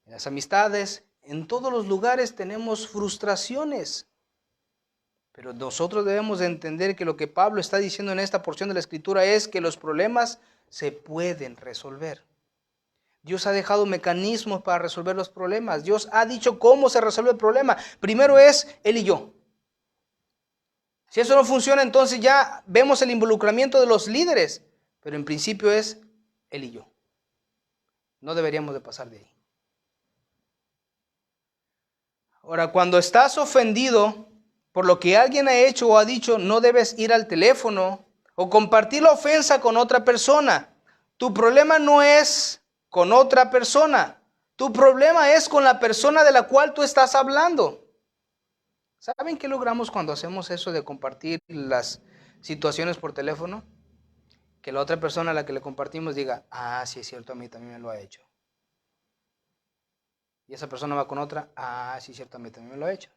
en las amistades, En todos los lugares tenemos frustraciones. Pero nosotros debemos de entender que lo que Pablo está diciendo en esta porción de la Escritura es que los problemas se pueden resolver. Dios ha dejado mecanismos para resolver los problemas. Dios ha dicho cómo se resuelve el problema. Primero es Él y yo. Si eso no funciona, entonces ya vemos el involucramiento de los líderes. Pero en principio es Él y yo. No deberíamos de pasar de ahí. Ahora, cuando estás ofendido por lo que alguien ha hecho o ha dicho, no debes ir al teléfono o compartir la ofensa con otra persona. Tu problema no es con otra persona. Tu problema es con la persona de la cual tú estás hablando. ¿Saben qué logramos cuando hacemos eso de compartir las situaciones por teléfono? Que la otra persona a la que le compartimos diga, ah, sí es cierto, a mí también me lo ha hecho. Y esa persona va con otra, ah, sí es cierto, a mí también me lo ha hecho.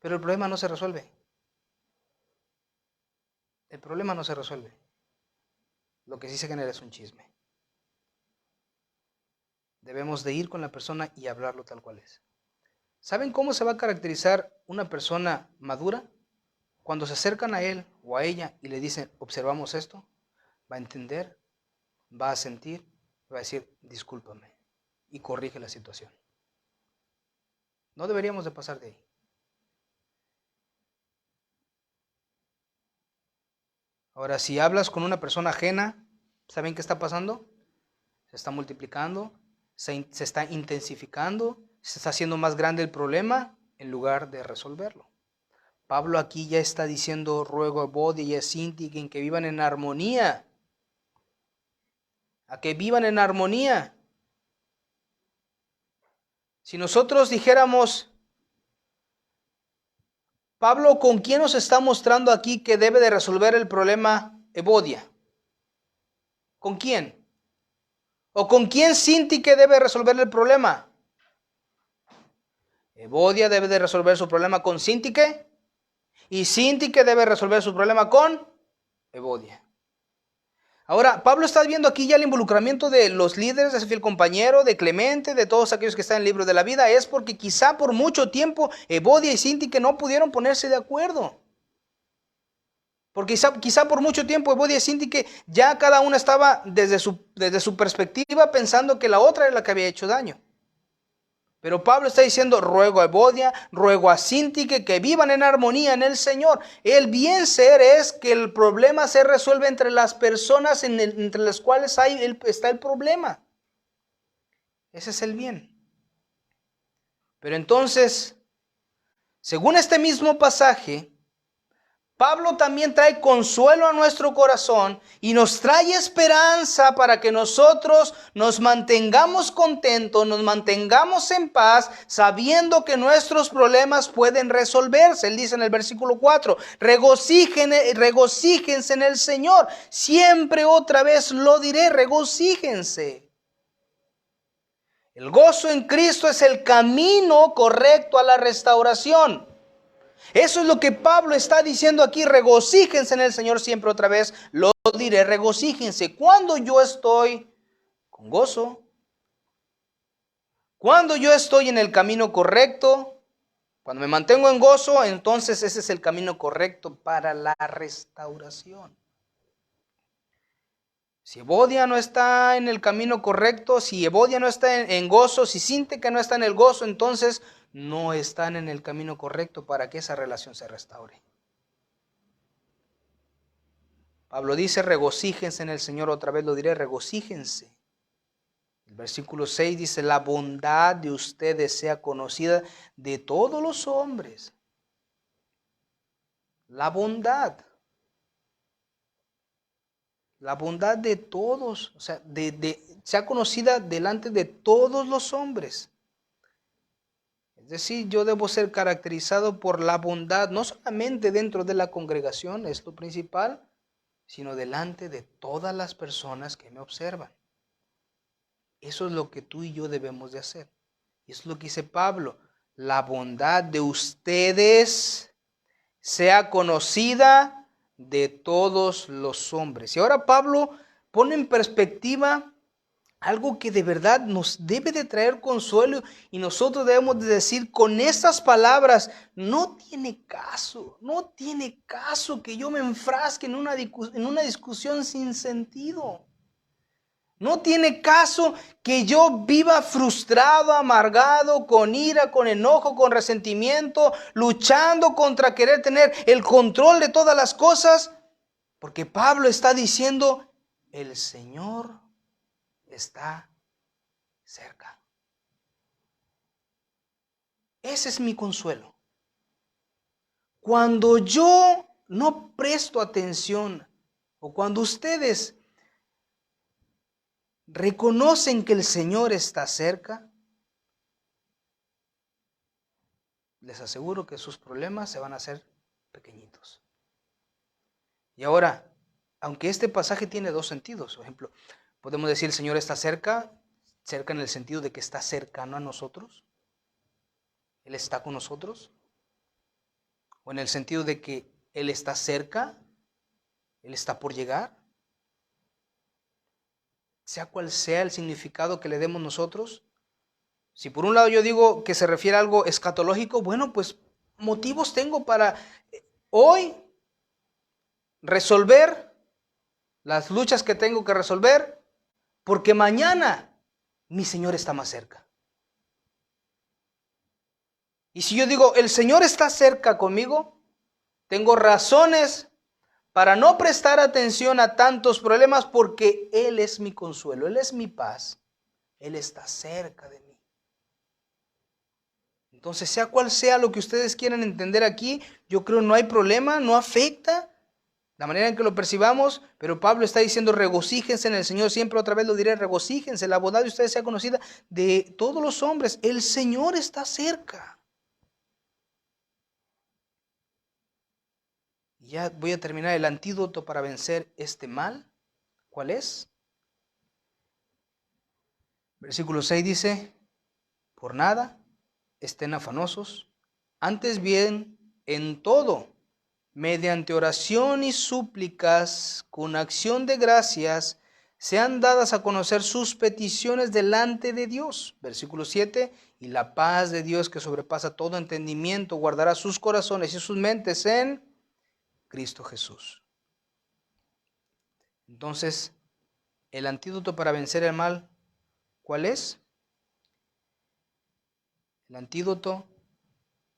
Pero el problema no se resuelve. El problema no se resuelve. Lo que sí se genera es un chisme. Debemos de ir con la persona y hablarlo tal cual es. ¿Saben cómo se va a caracterizar una persona madura? Cuando se acercan a él o a ella y le dicen, observamos esto, va a entender, va a sentir, va a decir, discúlpame, y corrige la situación. No deberíamos de pasar de ahí. Ahora, si hablas con una persona ajena, ¿saben qué está pasando? Se está multiplicando, se está intensificando, se está haciendo más grande el problema en lugar de resolverlo. Pablo aquí ya está diciendo, ruego a Evodia y a Síntique en que vivan en armonía. A que vivan en armonía. Si nosotros dijéramos, Pablo, ¿con quién nos está mostrando aquí que debe de resolver el problema Evodia? ¿Con quién? ¿O con quién Síntique debe resolver el problema? Evodia debe de resolver su problema con Síntique y Síntique debe resolver su problema con Evodia. Ahora, Pablo está viendo aquí ya el involucramiento de los líderes, de su fiel compañero, de Clemente, de todos aquellos que están en el libro de la vida. Es porque quizá por mucho tiempo Evodia y Síntique no pudieron ponerse de acuerdo. Porque quizá por mucho tiempo Evodia y Síntique ya cada una estaba desde su perspectiva pensando que la otra era la que había hecho daño. Pero Pablo está diciendo, ruego a Evodia, ruego a Síntique que vivan en armonía en el Señor. El bien ser es que el problema se resuelve entre las personas entre las cuales está el problema. Ese es el bien. Pero entonces, según este mismo pasaje, Pablo también trae consuelo a nuestro corazón y nos trae esperanza para que nosotros nos mantengamos contentos, nos mantengamos en paz, sabiendo que nuestros problemas pueden resolverse. Él dice en el versículo 4, regocíjense en el Señor. Siempre otra vez lo diré, regocíjense. El gozo en Cristo es el camino correcto a la restauración. Eso es lo que Pablo está diciendo aquí, regocíjense en el Señor siempre otra vez, lo diré, regocíjense. Cuando yo estoy con gozo, cuando yo estoy en el camino correcto, cuando me mantengo en gozo, entonces ese es el camino correcto para la restauración. Si Evodia no está en el camino correcto, si Evodia no está en gozo, si Síntique no está en el gozo, entonces no están en el camino correcto para que esa relación se restaure. Pablo dice, regocíjense en el Señor, otra vez lo diré, regocíjense. El versículo 6 dice, la bondad de ustedes sea conocida de todos los hombres. La bondad de todos, o sea, sea conocida delante de todos los hombres. Es decir, yo debo ser caracterizado por la bondad, no solamente dentro de la congregación, es lo principal, sino delante de todas las personas que me observan. Eso es lo que tú y yo debemos de hacer. Y eso es lo que dice Pablo. La bondad de ustedes sea conocida de todos los hombres. Y ahora Pablo pone en perspectiva algo que de verdad nos debe de traer consuelo, y nosotros debemos de decir con estas palabras: no tiene caso que yo me enfrasque en una discusión sin sentido. No tiene caso que yo viva frustrado, amargado, con ira, con enojo, con resentimiento, luchando contra querer tener el control de todas las cosas, porque Pablo está diciendo: el Señor está cerca. Ese es mi consuelo. Cuando yo no presto atención, o cuando ustedes reconocen que el Señor está cerca, les aseguro que sus problemas se van a hacer pequeñitos. Y ahora, aunque este pasaje tiene dos sentidos, por ejemplo, podemos decir el Señor está cerca en el sentido de que está cercano a nosotros, Él está con nosotros, o en el sentido de que Él está cerca, Él está por llegar. Sea cual sea el significado que le demos nosotros, si por un lado yo digo que se refiere a algo escatológico, bueno, pues motivos tengo para hoy resolver las luchas que tengo que resolver, porque mañana mi Señor está más cerca. Y si yo digo el Señor está cerca conmigo, tengo razones para no prestar atención a tantos problemas, porque Él es mi consuelo, Él es mi paz, Él está cerca de mí. Entonces, sea cual sea lo que ustedes quieran entender aquí, yo creo no hay problema, no afecta la manera en que lo percibamos, pero Pablo está diciendo: regocíjense en el Señor. Siempre otra vez lo diré: regocíjense. La bondad de ustedes sea conocida de todos los hombres. El Señor está cerca. Y ya voy a terminar. El antídoto para vencer este mal, ¿cuál es? Versículo 6 dice: por nada estén afanosos, antes bien en todo, mediante oración y súplicas, con acción de gracias, sean dadas a conocer sus peticiones delante de Dios. Versículo 7, y la paz de Dios, que sobrepasa todo entendimiento, guardará sus corazones y sus mentes en Cristo Jesús. Entonces, el antídoto para vencer el mal, ¿cuál es? El antídoto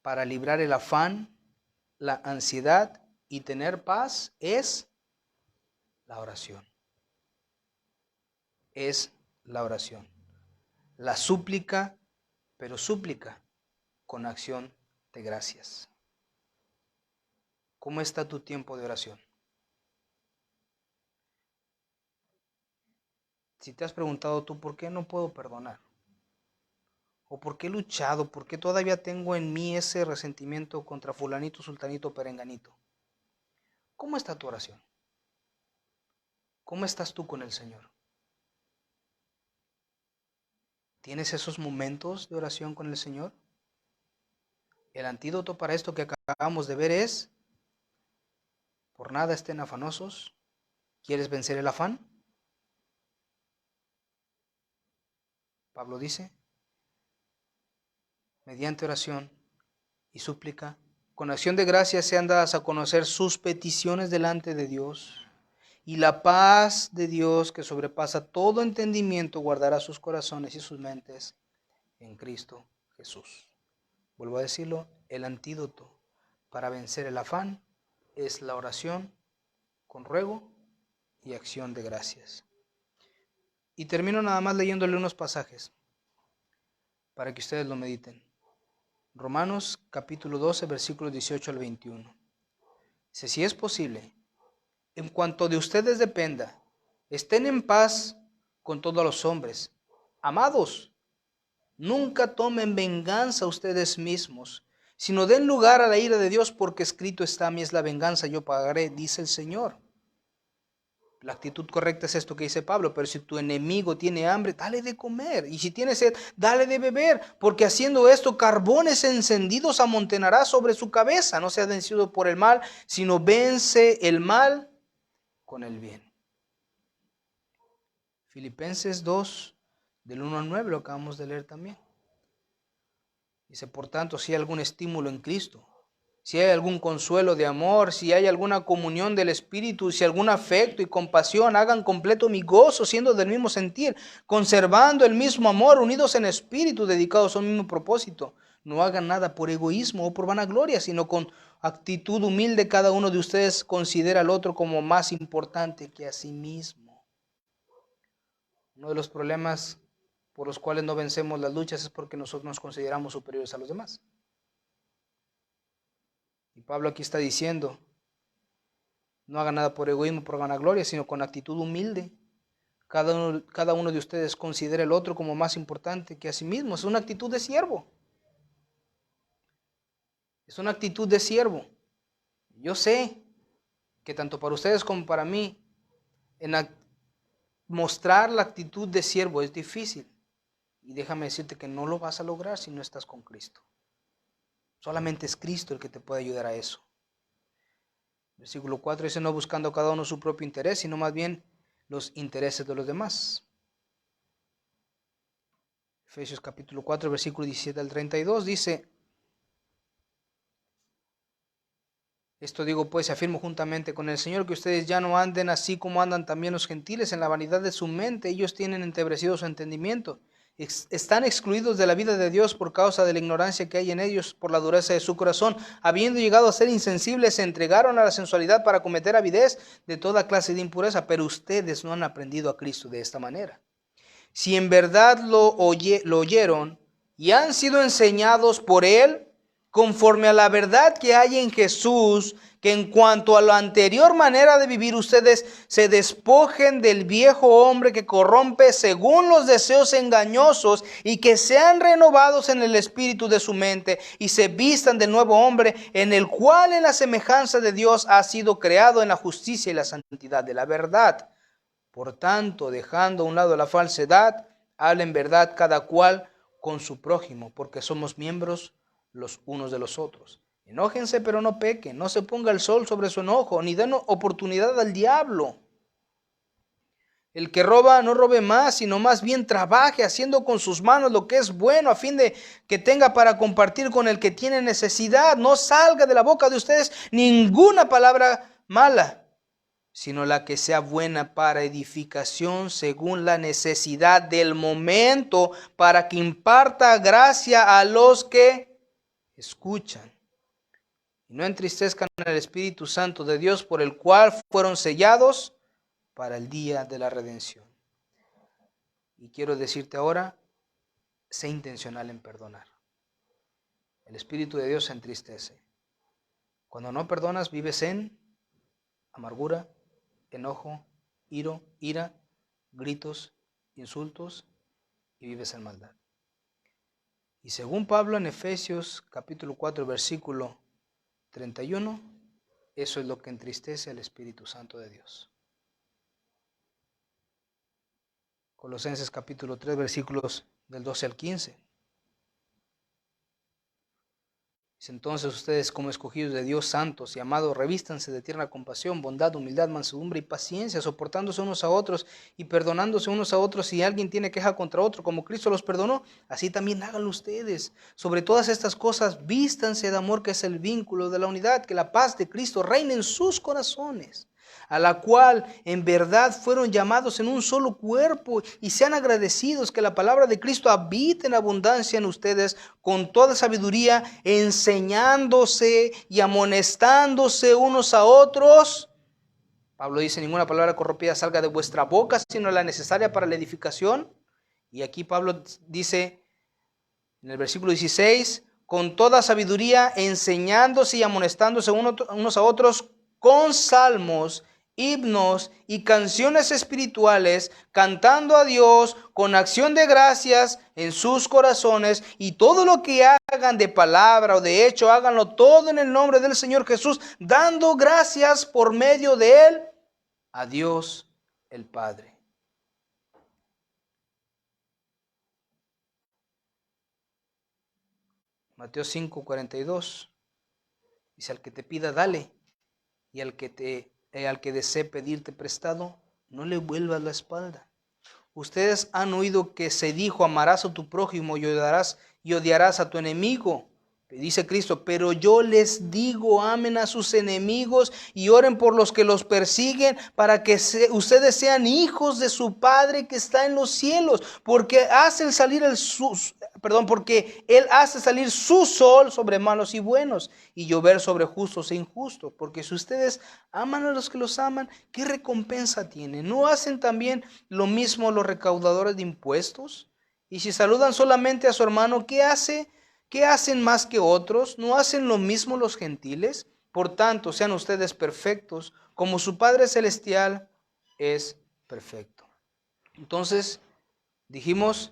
para librar el afán, la ansiedad y tener paz es la oración. Es la oración. La súplica, pero súplica con acción de gracias. ¿Cómo está tu tiempo de oración? Si te has preguntado tú: ¿por qué no puedo perdonar? ¿O por qué he luchado? ¿Por qué todavía tengo en mí ese resentimiento contra fulanito, sultanito, perenganito? ¿Cómo está tu oración? ¿Cómo estás tú con el Señor? ¿Tienes esos momentos de oración con el Señor? El antídoto para esto que acabamos de ver es: por nada estén afanosos. ¿Quieres vencer el afán? Pablo dice: mediante oración y súplica, con acción de gracias sean dadas a conocer sus peticiones delante de Dios, y la paz de Dios, que sobrepasa todo entendimiento, guardará sus corazones y sus mentes en Cristo Jesús. Vuelvo a decirlo: el antídoto para vencer el afán es la oración con ruego y acción de gracias. Y termino nada más leyéndole unos pasajes para que ustedes lo mediten. Romanos capítulo 12, versículos 18 al 21. Dice: si es posible, en cuanto de ustedes dependa, estén en paz con todos los hombres. Amados, nunca tomen venganza ustedes mismos, sino den lugar a la ira de Dios, porque escrito está: a mí es la venganza, yo pagaré, dice el Señor. La actitud correcta es esto que dice Pablo: pero si tu enemigo tiene hambre, dale de comer, y si tiene sed, dale de beber, porque haciendo esto, carbones encendidos amontonará sobre su cabeza. No sea vencido por el mal, sino vence el mal con el bien. Filipenses 2, Del 1 al 9 lo acabamos de leer también. Dice, por tanto, si hay algún estímulo en Cristo, si hay algún consuelo de amor, si hay alguna comunión del Espíritu, si algún afecto y compasión, hagan completo mi gozo, siendo del mismo sentir, conservando el mismo amor, unidos en espíritu, dedicados a un mismo propósito. No hagan nada por egoísmo o por vanagloria, sino con actitud humilde cada uno de ustedes considera al otro como más importante que a sí mismo. Uno de los problemas por los cuales no vencemos las luchas es porque nosotros nos consideramos superiores a los demás. Y Pablo aquí está diciendo, no hagan nada por egoísmo, por vanagloria, sino con actitud humilde. Cada uno de ustedes considera al otro como más importante que a sí mismo. Es una actitud de siervo. Es una actitud de siervo. Yo sé que tanto para ustedes como para mí, mostrar la actitud de siervo es difícil. Y déjame decirte que no lo vas a lograr si no estás con Cristo. Solamente es Cristo el que te puede ayudar a eso. Versículo 4 dice, no buscando cada uno su propio interés, sino más bien los intereses de los demás. Efesios capítulo 4, versículo 17 al 32 dice, esto digo pues, afirmo juntamente con el Señor, que ustedes ya no anden así como andan también los gentiles en la vanidad de su mente. Ellos tienen entebrecido su entendimiento. Están excluidos de la vida de Dios por causa de la ignorancia que hay en ellos, por la dureza de su corazón. Habiendo llegado a ser insensibles, se entregaron a la sensualidad para cometer avidez de toda clase de impureza. Pero ustedes no han aprendido a Cristo de esta manera. Si en verdad lo oyeron y han sido enseñados por Él, conforme a la verdad que hay en Jesús, que en cuanto a la anterior manera de vivir ustedes se despojen del viejo hombre que corrompe según los deseos engañosos y que sean renovados en el espíritu de su mente y se vistan del nuevo hombre en el cual en la semejanza de Dios ha sido creado en la justicia y la santidad de la verdad. Por tanto, dejando a un lado la falsedad, hablen verdad cada cual con su prójimo, porque somos miembros los unos de los otros. Enójense, pero no pequen, no se ponga el sol sobre su enojo, ni den oportunidad al diablo. El que roba, no robe más, sino más bien trabaje, haciendo con sus manos lo que es bueno, a fin de que tenga para compartir con el que tiene necesidad. No salga de la boca de ustedes ninguna palabra mala, sino la que sea buena para edificación según la necesidad del momento, para que imparta gracia a los que escuchan. Y no entristezcan al Espíritu Santo de Dios, por el cual fueron sellados para el día de la redención. Y quiero decirte ahora, sé intencional en perdonar. El Espíritu de Dios se entristece. Cuando no perdonas, vives en amargura, enojo, ira, gritos, insultos y vives en maldad. Y según Pablo en Efesios capítulo 4 versículo 31, eso es lo que entristece al Espíritu Santo de Dios. Colosenses capítulo 3 versículos del 12 al 15. Entonces ustedes, como escogidos de Dios, santos y amados, revístanse de tierna compasión, bondad, humildad, mansedumbre y paciencia, soportándose unos a otros y perdonándose unos a otros si alguien tiene queja contra otro, como Cristo los perdonó, así también háganlo ustedes. Sobre todas estas cosas, vístanse de amor, que es el vínculo de la unidad, que la paz de Cristo reine en sus corazones, a la cual en verdad fueron llamados en un solo cuerpo, y sean agradecidos, que la palabra de Cristo habite en abundancia en ustedes con toda sabiduría, enseñándose y amonestándose unos a otros. Pablo dice, ninguna palabra corrompida salga de vuestra boca, sino la necesaria para la edificación. Y aquí Pablo dice en el versículo 16, con toda sabiduría, enseñándose y amonestándose unos a otros con salmos, himnos y canciones espirituales, cantando a Dios con acción de gracias en sus corazones, y todo lo que hagan de palabra o de hecho, háganlo todo en el nombre del Señor Jesús, dando gracias por medio de Él a Dios el Padre. Mateo 5:42 dice, al que te pida, dale, y al que desee pedirte prestado, no le vuelvas la espalda. Ustedes han oído que se dijo, amarás a tu prójimo y odiarás a tu enemigo. Dice Cristo, pero yo les digo, amen a sus enemigos y oren por los que los persiguen, para que ustedes sean hijos de su Padre que está en los cielos, porque Él hace salir su sol sobre malos y buenos y llover sobre justos e injustos. Porque si ustedes aman a los que los aman, ¿qué recompensa tienen? ¿No hacen también lo mismo los recaudadores de impuestos? Y si saludan solamente a su hermano, ¿qué hacen más que otros? ¿No hacen lo mismo los gentiles? Por tanto, sean ustedes perfectos, como su Padre Celestial es perfecto. Entonces, dijimos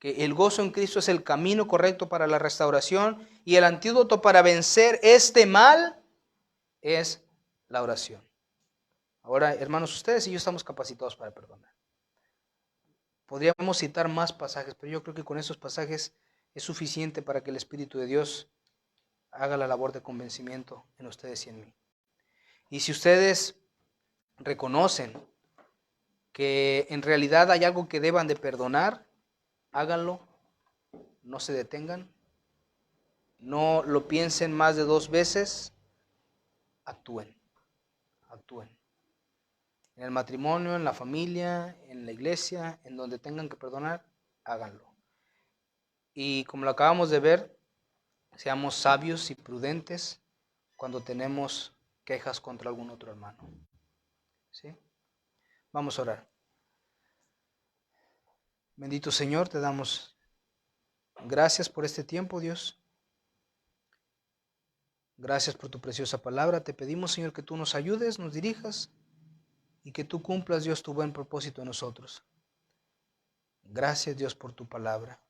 que el gozo en Cristo es el camino correcto para la restauración y el antídoto para vencer este mal es la oración. Ahora, hermanos, ustedes y yo estamos capacitados para perdonar. Podríamos citar más pasajes, pero yo creo que con esos pasajes es suficiente para que el Espíritu de Dios haga la labor de convencimiento en ustedes y en mí. Y si ustedes reconocen que en realidad hay algo que deban de perdonar, háganlo, no se detengan, no lo piensen más de 2 veces, actúen. En el matrimonio, en la familia, en la iglesia, en donde tengan que perdonar, háganlo. Y como lo acabamos de ver, seamos sabios y prudentes cuando tenemos quejas contra algún otro hermano. ¿Sí? Vamos a orar. Bendito Señor, te damos gracias por este tiempo, Dios. Gracias por tu preciosa palabra. Te pedimos, Señor, que tú nos ayudes, nos dirijas y que tú cumplas, Dios, tu buen propósito en nosotros. Gracias, Dios, por tu palabra.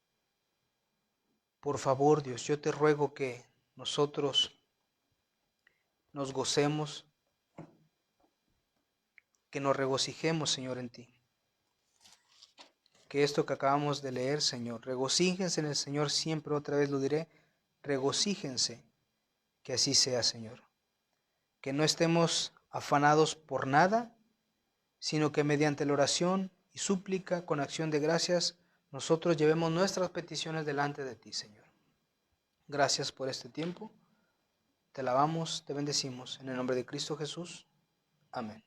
Por favor, Dios, yo te ruego que nosotros nos gocemos, que nos regocijemos, Señor, en ti. Que esto que acabamos de leer, Señor, regocíjense en el Señor siempre, otra vez lo diré, regocíjense, que así sea, Señor. Que no estemos afanados por nada, sino que mediante la oración y súplica con acción de gracias, nosotros llevemos nuestras peticiones delante de ti, Señor. Gracias por este tiempo. Te alabamos, te bendecimos. En el nombre de Cristo Jesús. Amén.